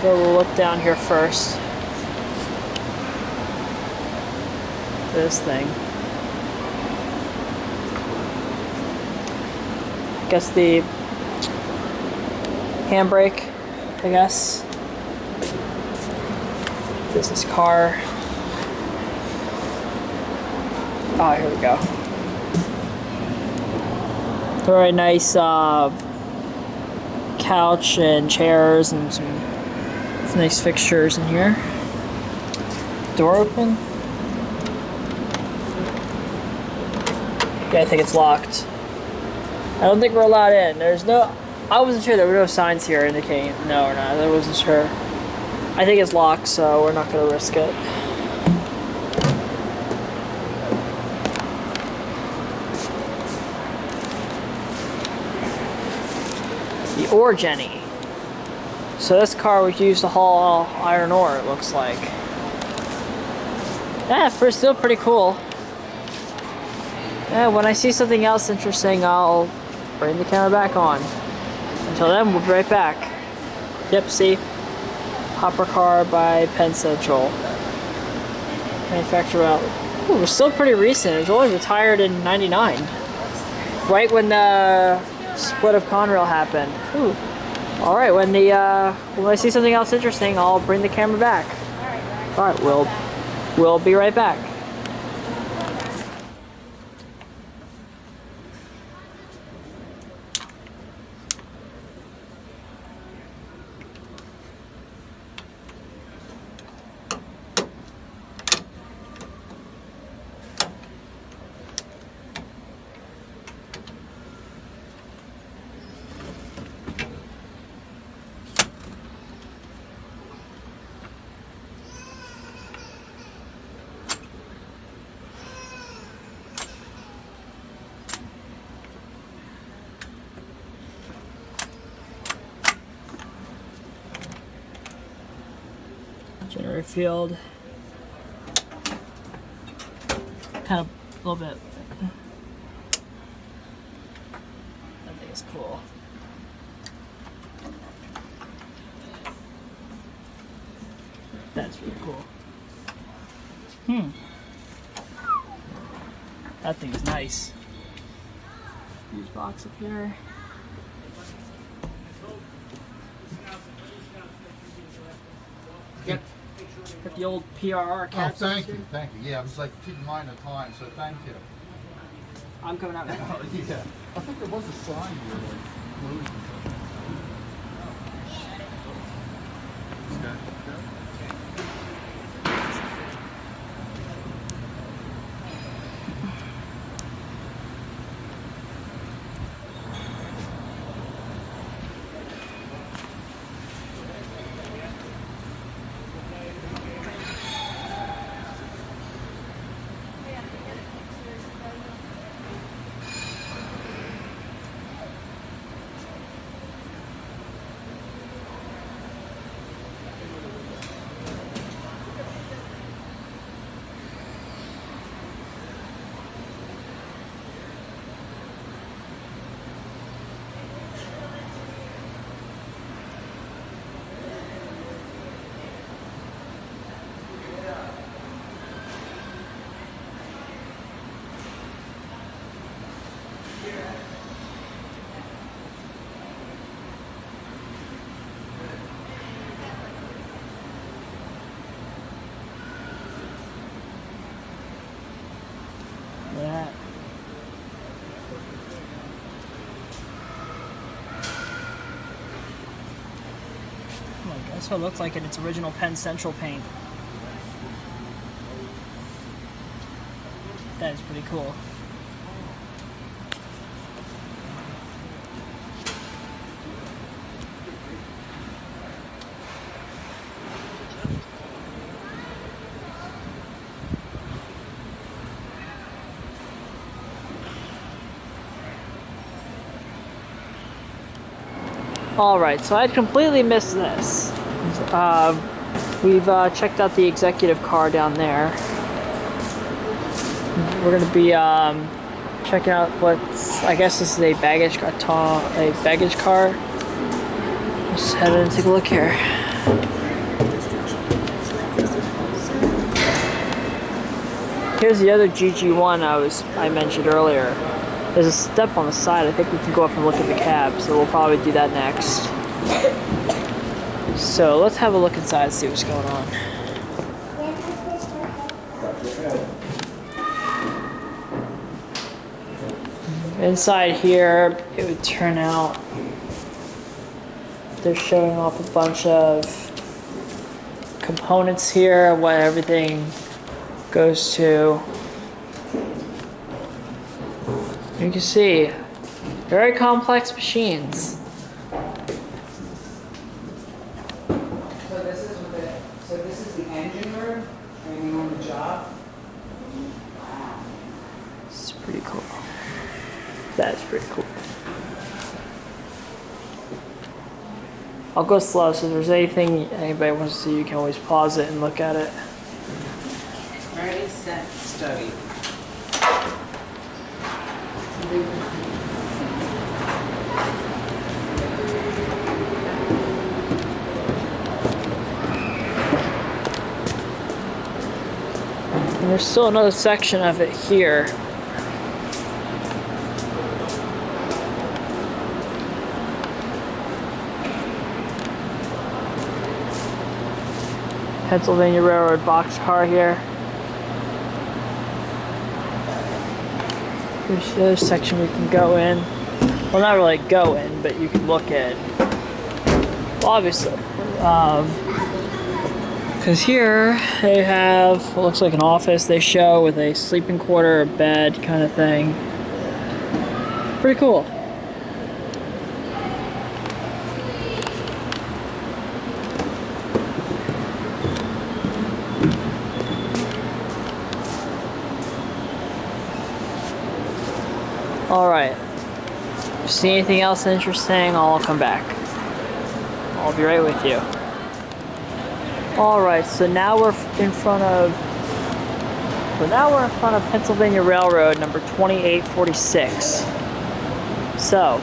We'll look down here first. This thing. I guess the handbrake, I guess. Business car. Oh, here we go. Very nice couch and chairs and some nice fixtures in here. Door open. Yeah, I think it's locked. I don't think we're allowed in. I wasn't sure, there were no signs here indicating no or not. I wasn't sure. I think it's locked, so we're not gonna risk it. The ore Jenny. So this car was used to haul iron ore, it looks like. Yeah, still pretty cool. Yeah, when I see something else interesting, I'll bring the camera back on. Until then, we'll be right back. Yep, see? Hopper car by Penn Central. Manufacturer out. Ooh, we're still pretty recent. It was only retired in '99. Right when the split of Conrail happened. Ooh. Alright, when I see something else interesting, I'll bring the camera back. Alright, we'll be right back. Generator field. Kind of a little bit. I think it's cool. That's really cool. That thing is nice. Fuse box up here. Yep. Got the old PRR caps. Oh, thank you. Yeah, I was like keeping mine at the time, so thank you. I'm coming out now. Yeah. I think there was a sign here, like, moving. That. Oh, that's what it looks like in its original Penn Central paint. That is pretty cool. Alright, so I'd completely missed this. We've checked out the executive car down there. We're going to be checking out what's, I guess this is a baggage car. Let's head in and take a look here. Here's the other GG1 I mentioned earlier. There's a step on the side. I think we can go up and look at the cab, so we'll probably do that next. So let's have a look inside and see what's going on. Inside here, it would turn out they're showing off a bunch of components here, what everything goes to. You can see, very complex machines. So this is the engine room, training on the job. It's pretty cool. That's pretty cool. I'll go slow, so if there's anything anybody wants to see, you can always pause it and look at it. Ready, set, study. And there's still another section of it here. Pennsylvania Railroad boxcar here. Here's the other section we can go in. Well, not really go in, but you can look in. Well, obviously. Because here they have what looks like an office they show with a sleeping quarter, a bed kind of thing. Pretty cool. Alright. If you see anything else interesting, I'll come back. I'll be right with you. Alright, so now we're in front of Pennsylvania Railroad number 2846. So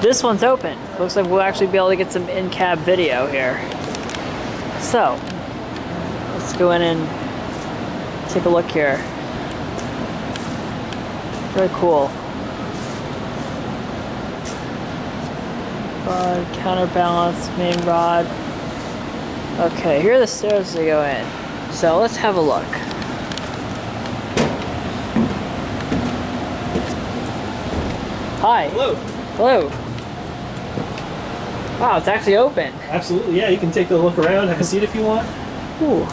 this one's open. Looks like we'll actually be able to get some in-cab video here. So let's go in and take a look here. Very cool. Rod, counterbalance, main rod. Okay, here are the stairs to go in. So let's have a look. Hi. Hello. Hello. Wow, it's actually open. Absolutely, yeah. You can take a look around, have a seat if you want. Ooh.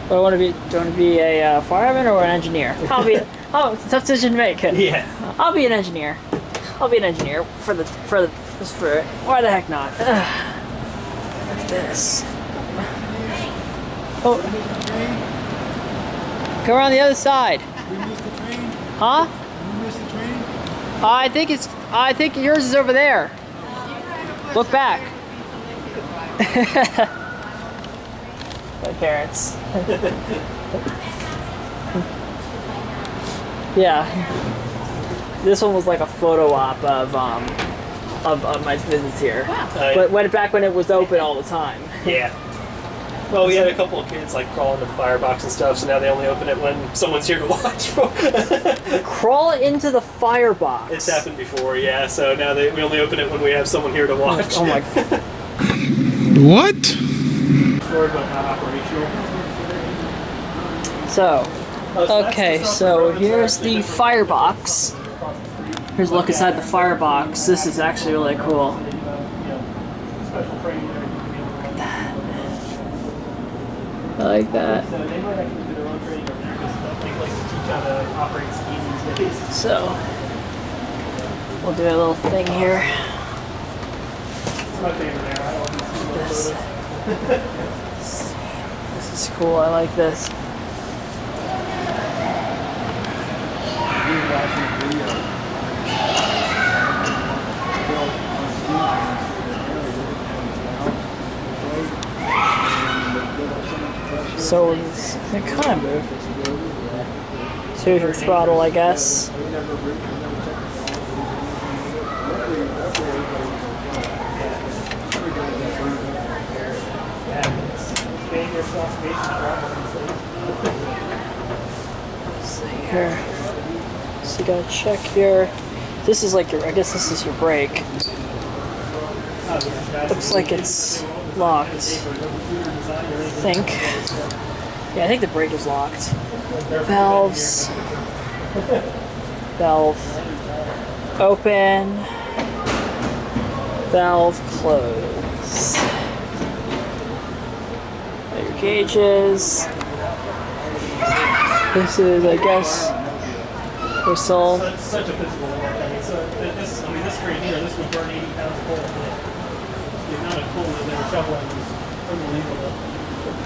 Do I want to be a fireman or an engineer? I'll be. Oh, it's a tough decision to make. Yeah. I'll be an engineer. I'll be an engineer why the heck not? Like this. Oh. Go around the other side. Huh? I think yours is over there. Look back. My parents. Yeah. This one was like a photo op of my visits here. But back when it was open all the time. Yeah. Well, we had a couple of kids like crawl into the firebox and stuff, so now they only open it when someone's here to watch. Crawl into the firebox. It's happened before, yeah. So now we only open it when we have someone here to watch. Oh my. What? So, okay, so here's the firebox. Here's a look inside the firebox. This is actually really cool. Look at that. I like that. So, we'll do a little thing here. This is cool. I like this. So it kind of moved. So here's your throttle, I guess. See here. So you gotta check here. This is like I guess this is your brake. Looks like it's locked. I think. Yeah, I think the brake is locked. Valves. Valve open. Valve close. Got your gauges. This is, I guess, whistle. Such a physical work. This screen here, this would burn 80 pounds of coal. The amount of coal that they were shoveling was unbelievable.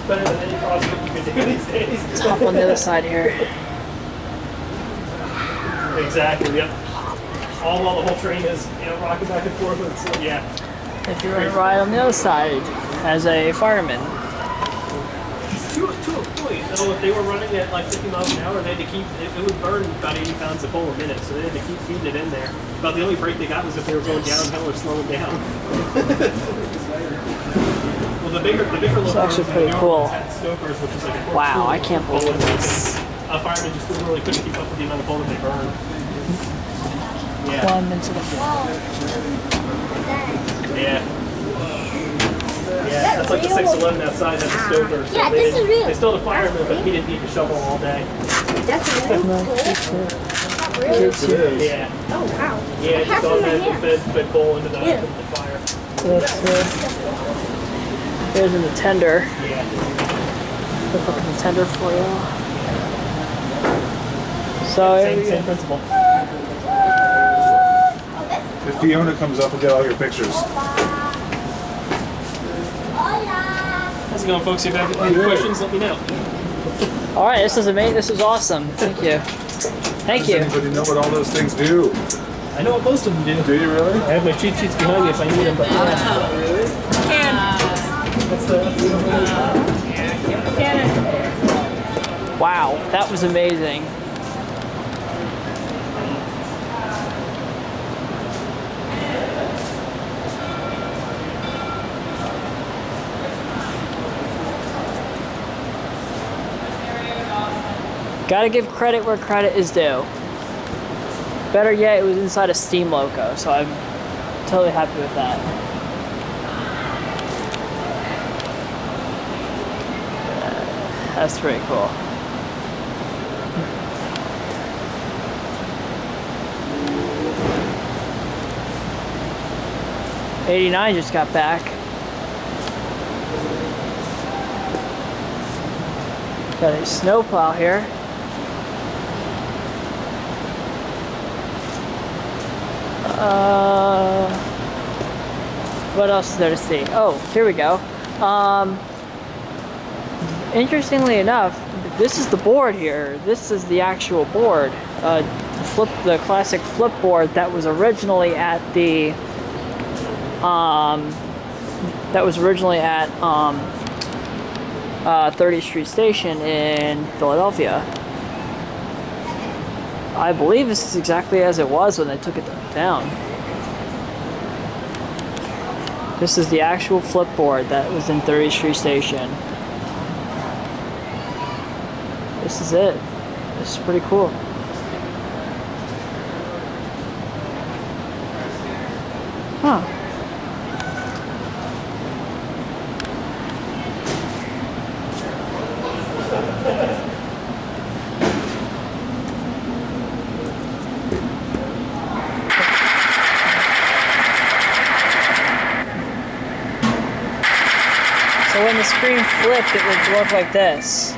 Better than any CrossFit you could do these days. Let's hop on the other side here. Exactly, yep. All while the whole train is, rocking back and forth. Yeah. if you want to ride on the other side as a fireman. To a point, though, if they were running at like 50 miles an hour, they had to keep, it would burn about 80 pounds of coal a minute, so they had to keep feeding it in there. About the only break they got was if they were going downhill or slowing down. Well, the bigger It's actually pretty cool. Stokers, which is like a Wow, I can't believe this. A fireman just literally couldn't keep up with the amount of coal that they burned. Yeah. Climb into the floor. Yeah. Yeah, that's like the 611 outside has a stoker. So Yeah, this is real. They still had a fireman, but he didn't need to shovel all day. That's real. Kids here. Yeah. Oh wow. Yeah, just all that fed coal into the fire. Here's in the tender. Yeah. Look up in the tender for you. So Same principle. If Fiona comes up, we'll get all your pictures. How's it going, folks? If you have any questions, let me know. all right, this is amazing. This is awesome. Thank you. Thank you. Does anybody know what all those things do? I know what most of them do. Do you really? I have my cheat sheets behind me if I need them, but Wow, that was amazing. Gotta give credit where credit is due. Better yet, it was inside a steam loco, so I'm totally happy with that. That's pretty cool. '89 just got back. Got a snowplow here. What else is there to see? Oh, here we go. Interestingly enough, this is the board here. This is the actual board. The classic flip board that was originally at the 30th Street Station in Philadelphia. I believe this is exactly as it was when they took it down. This is the actual flip board that was in 30th Street Station. This is it. This is pretty cool. Huh. So when the screen flipped, it would look like this.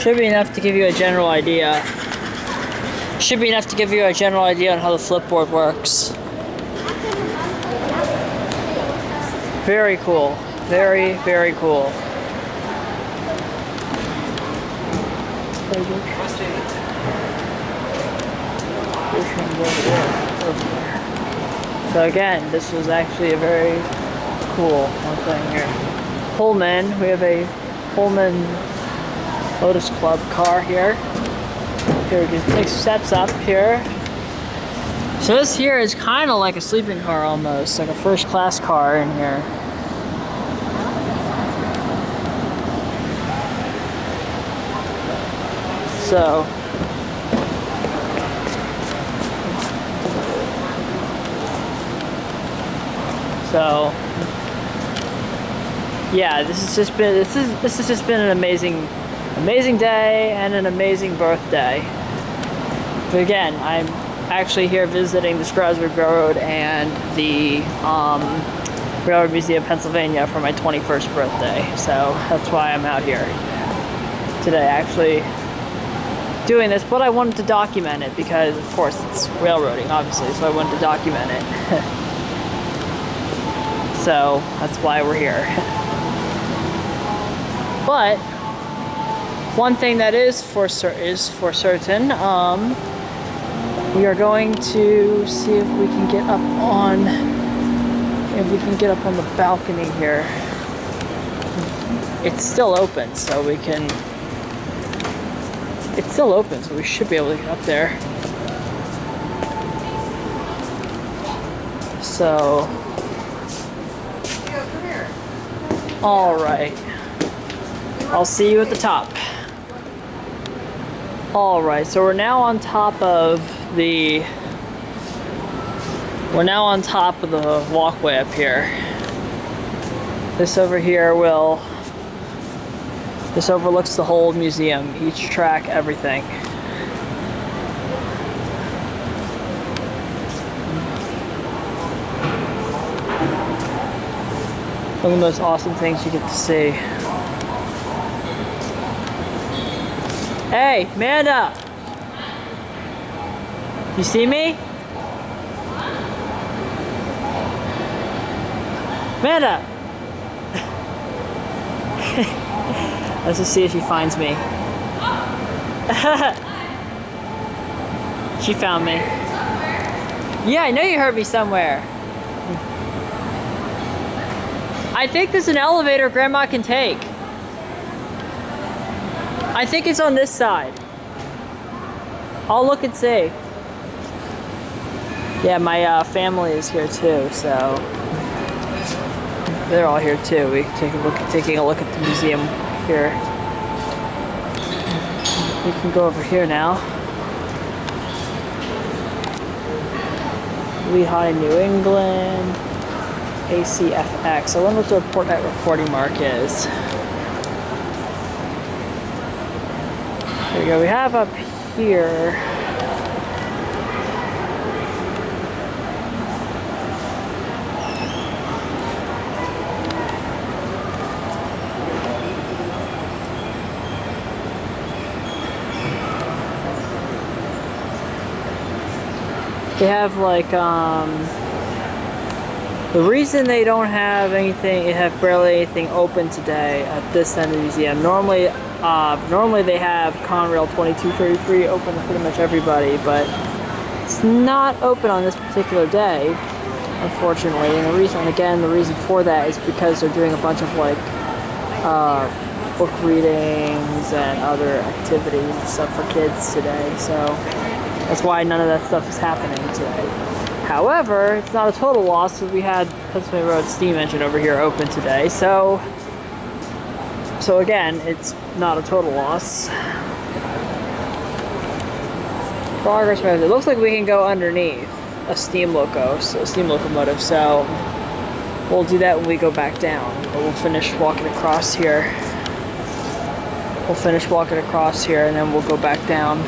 Should be enough to give you a general idea. Should be enough to give you a general idea on how the Flipboard works. Very cool. Very, very cool. So again, this was actually a very cool thing here. Pullman, we have a Pullman Lotus Club car here. Here we can take steps up here. So this here is kind of like a sleeping car almost, like a first class car in here. So yeah, this has just been an amazing day and an amazing birthday. But again, I'm actually here visiting the Strasburg Railroad and the Railroad Museum of Pennsylvania for my 21st birthday. So that's why I'm out here today, actually doing this. But I wanted to document it because, of course, it's railroading, obviously, so I wanted to document it. So that's why we're here. But one thing that is for certain, we are going to see if we can get up on the balcony here. It's still open, so we can. It's still open, so we should be able to get up there. So. All right. I'll see you at the top. All right. So we're now on top of the walkway up here. This over here this overlooks the whole museum, each track, everything. One of the most awesome things you get to see. Hey, Amanda! You see me? Amanda! Let's just see if she finds me. She found me. Yeah, I know you heard me somewhere. I think there's an elevator Grandma can take. I think it's on this side. I'll look and see. Yeah, my family is here too, so they're all here too. We taking a look at the museum here. We can go over here now. Lehigh, New England. ACFX. I wonder what the recording mark is. There we go. We have up here. They have like the reason they don't have anything, they have barely anything open today at this end of the museum. Normally they have Conrail 2233 open to pretty much everybody, but it's not open on this particular day, unfortunately. And the reason for that is because they're doing a bunch of like book readings and other activities and stuff for kids today. So that's why none of that stuff is happening today. However, it's not a total loss because we had Pennsylvania Road Steam Engine over here open today. So again, it's not a total loss. Progress method. It looks like we can go underneath a steam locomotive. So we'll do that when we go back down. But we'll finish walking across here. And then we'll go back down.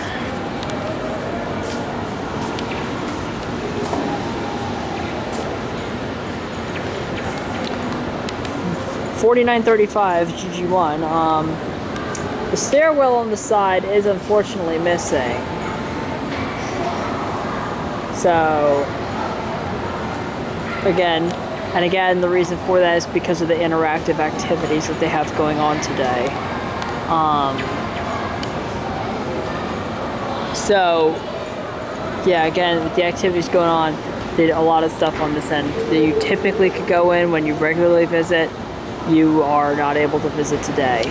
4935 GG1. The stairwell on the side is unfortunately missing. So, again, the reason for that is because of the interactive activities that they have going on today. So, yeah, again, with the activities going on, did a lot of stuff on this end that you typically could go in when you regularly visit. You are not able to visit today.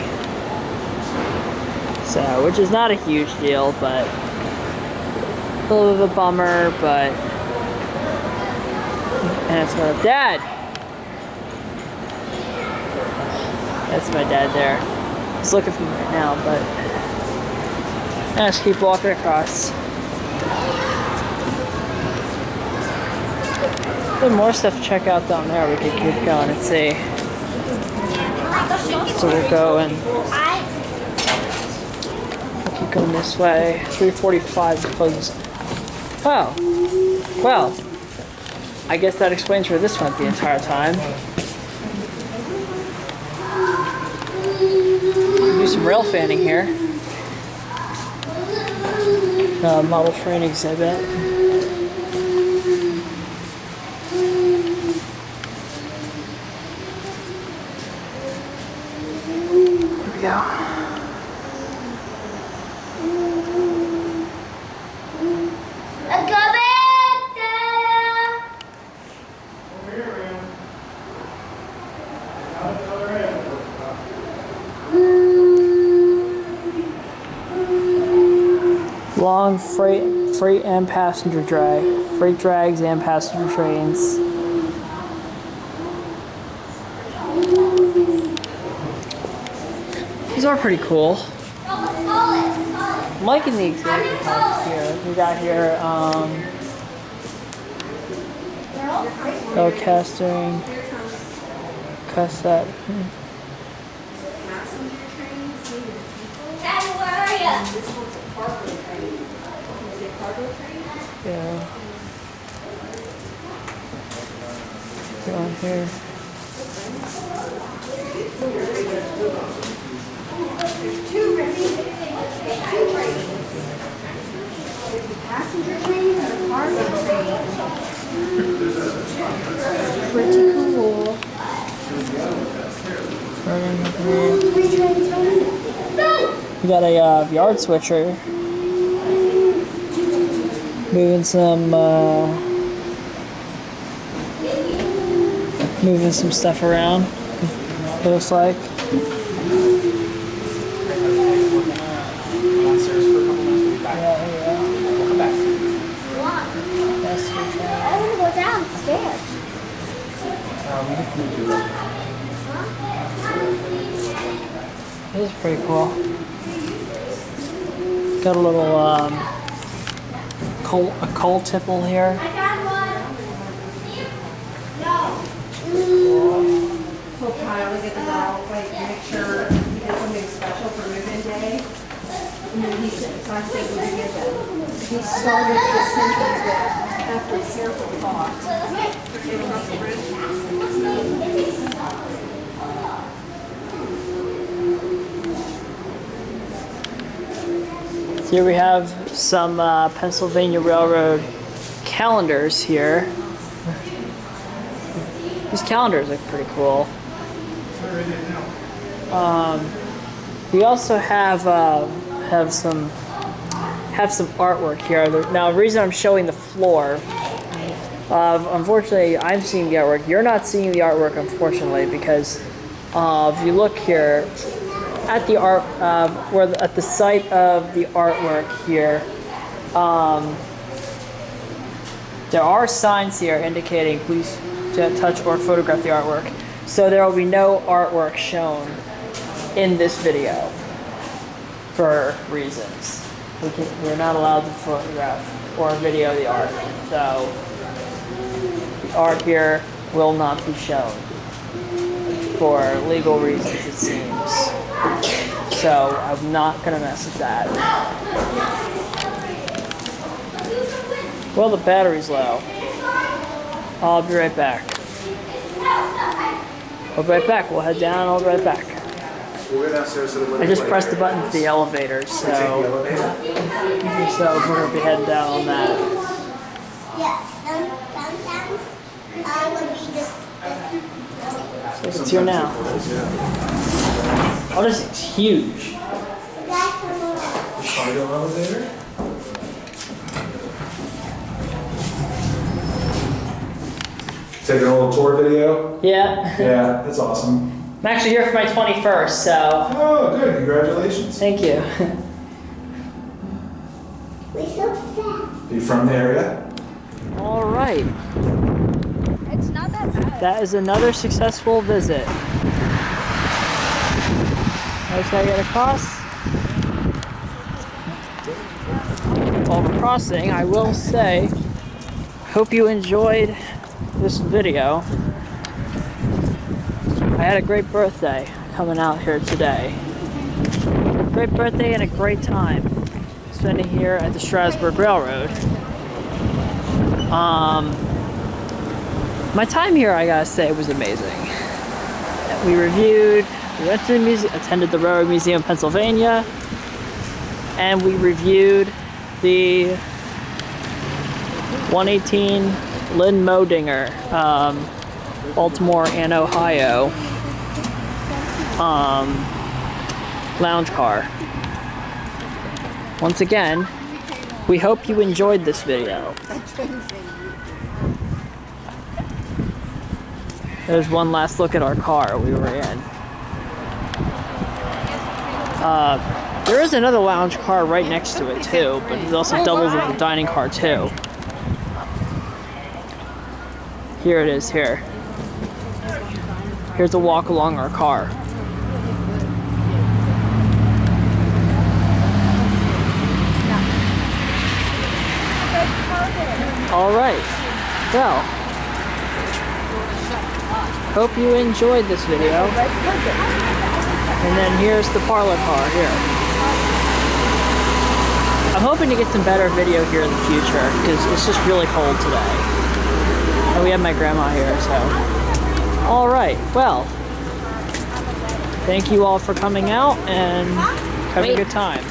So, which is not a huge deal, but a little bit of a bummer, but... And that's my dad! That's my dad there. He's looking for me right now, but... I just keep walking across. There's more stuff to check out down there. We could keep going and see. So we'll go and we'll keep going this way. 3:45 closes. Oh, well, I guess that explains where this went the entire time. Do some rail fanning here. Model train exhibit. Here we go. Long freight and passenger drag. Freight drags and passenger trains. These are pretty cool. I'm liking the exhibit parts here. We got here, casting, cassette. Yeah. Down here. Passenger train or cargo train? Pretty cool. We got a yard switcher. Moving some stuff around. It looks like. I want to go downstairs. This is pretty cool. Got a little coal tipple here. We'll probably get the dog, like, make sure he did something special for move-in day. And then he said, so I said, we did get that. He started his sentence with, after careful thought. So here we have some Pennsylvania Railroad calendars here. These calendars look pretty cool. We also have some artwork here. Now, the reason I'm showing the floor, unfortunately, I'm seeing the artwork. You're not seeing the artwork, unfortunately, because if you look here at the art, at the site of the artwork here, there are signs here indicating please don't touch or photograph the artwork. So there will be no artwork shown in this video for reasons. We're not allowed to photograph or video the art. So the art here will not be shown for legal reasons, it seems. So I'm not gonna mess with that. Well, the battery's low. I'll be right back. I'll be right back. We'll head down. I'll be right back. We'll go downstairs to the I just pressed the button for the elevator, so we're gonna be heading down on that. So it's here now. Oh, this is huge. Cargo elevator. Taking a little tour video. Yeah. Yeah, that's awesome. I'm actually here for my 21st, so. Oh, good. Congratulations. Thank you. You from the area? All right. It's not that bad. That is another successful visit. Notice how I get across. While we're crossing, I will say, hope you enjoyed this video. I had a great birthday coming out here today. Great birthday and a great time spending here at the Strasburg Railroad. My time here, I gotta say, was amazing. We went to the museum, attended the Railroad Museum of Pennsylvania, and we reviewed the 118 Lynn Modinger, Baltimore and Ohio lounge car. Once again, we hope you enjoyed this video. There's one last look at our car we were in. There is another lounge car right next to it too, but it also doubles as a dining car too. Here it is here. Here's a walk along our car. All right, well, hope you enjoyed this video. And then here's the parlor car here. I'm hoping to get some better video here in the future because it's just really cold today. And we have my grandma here, so. All right, well, thank you all for coming out and have a good time.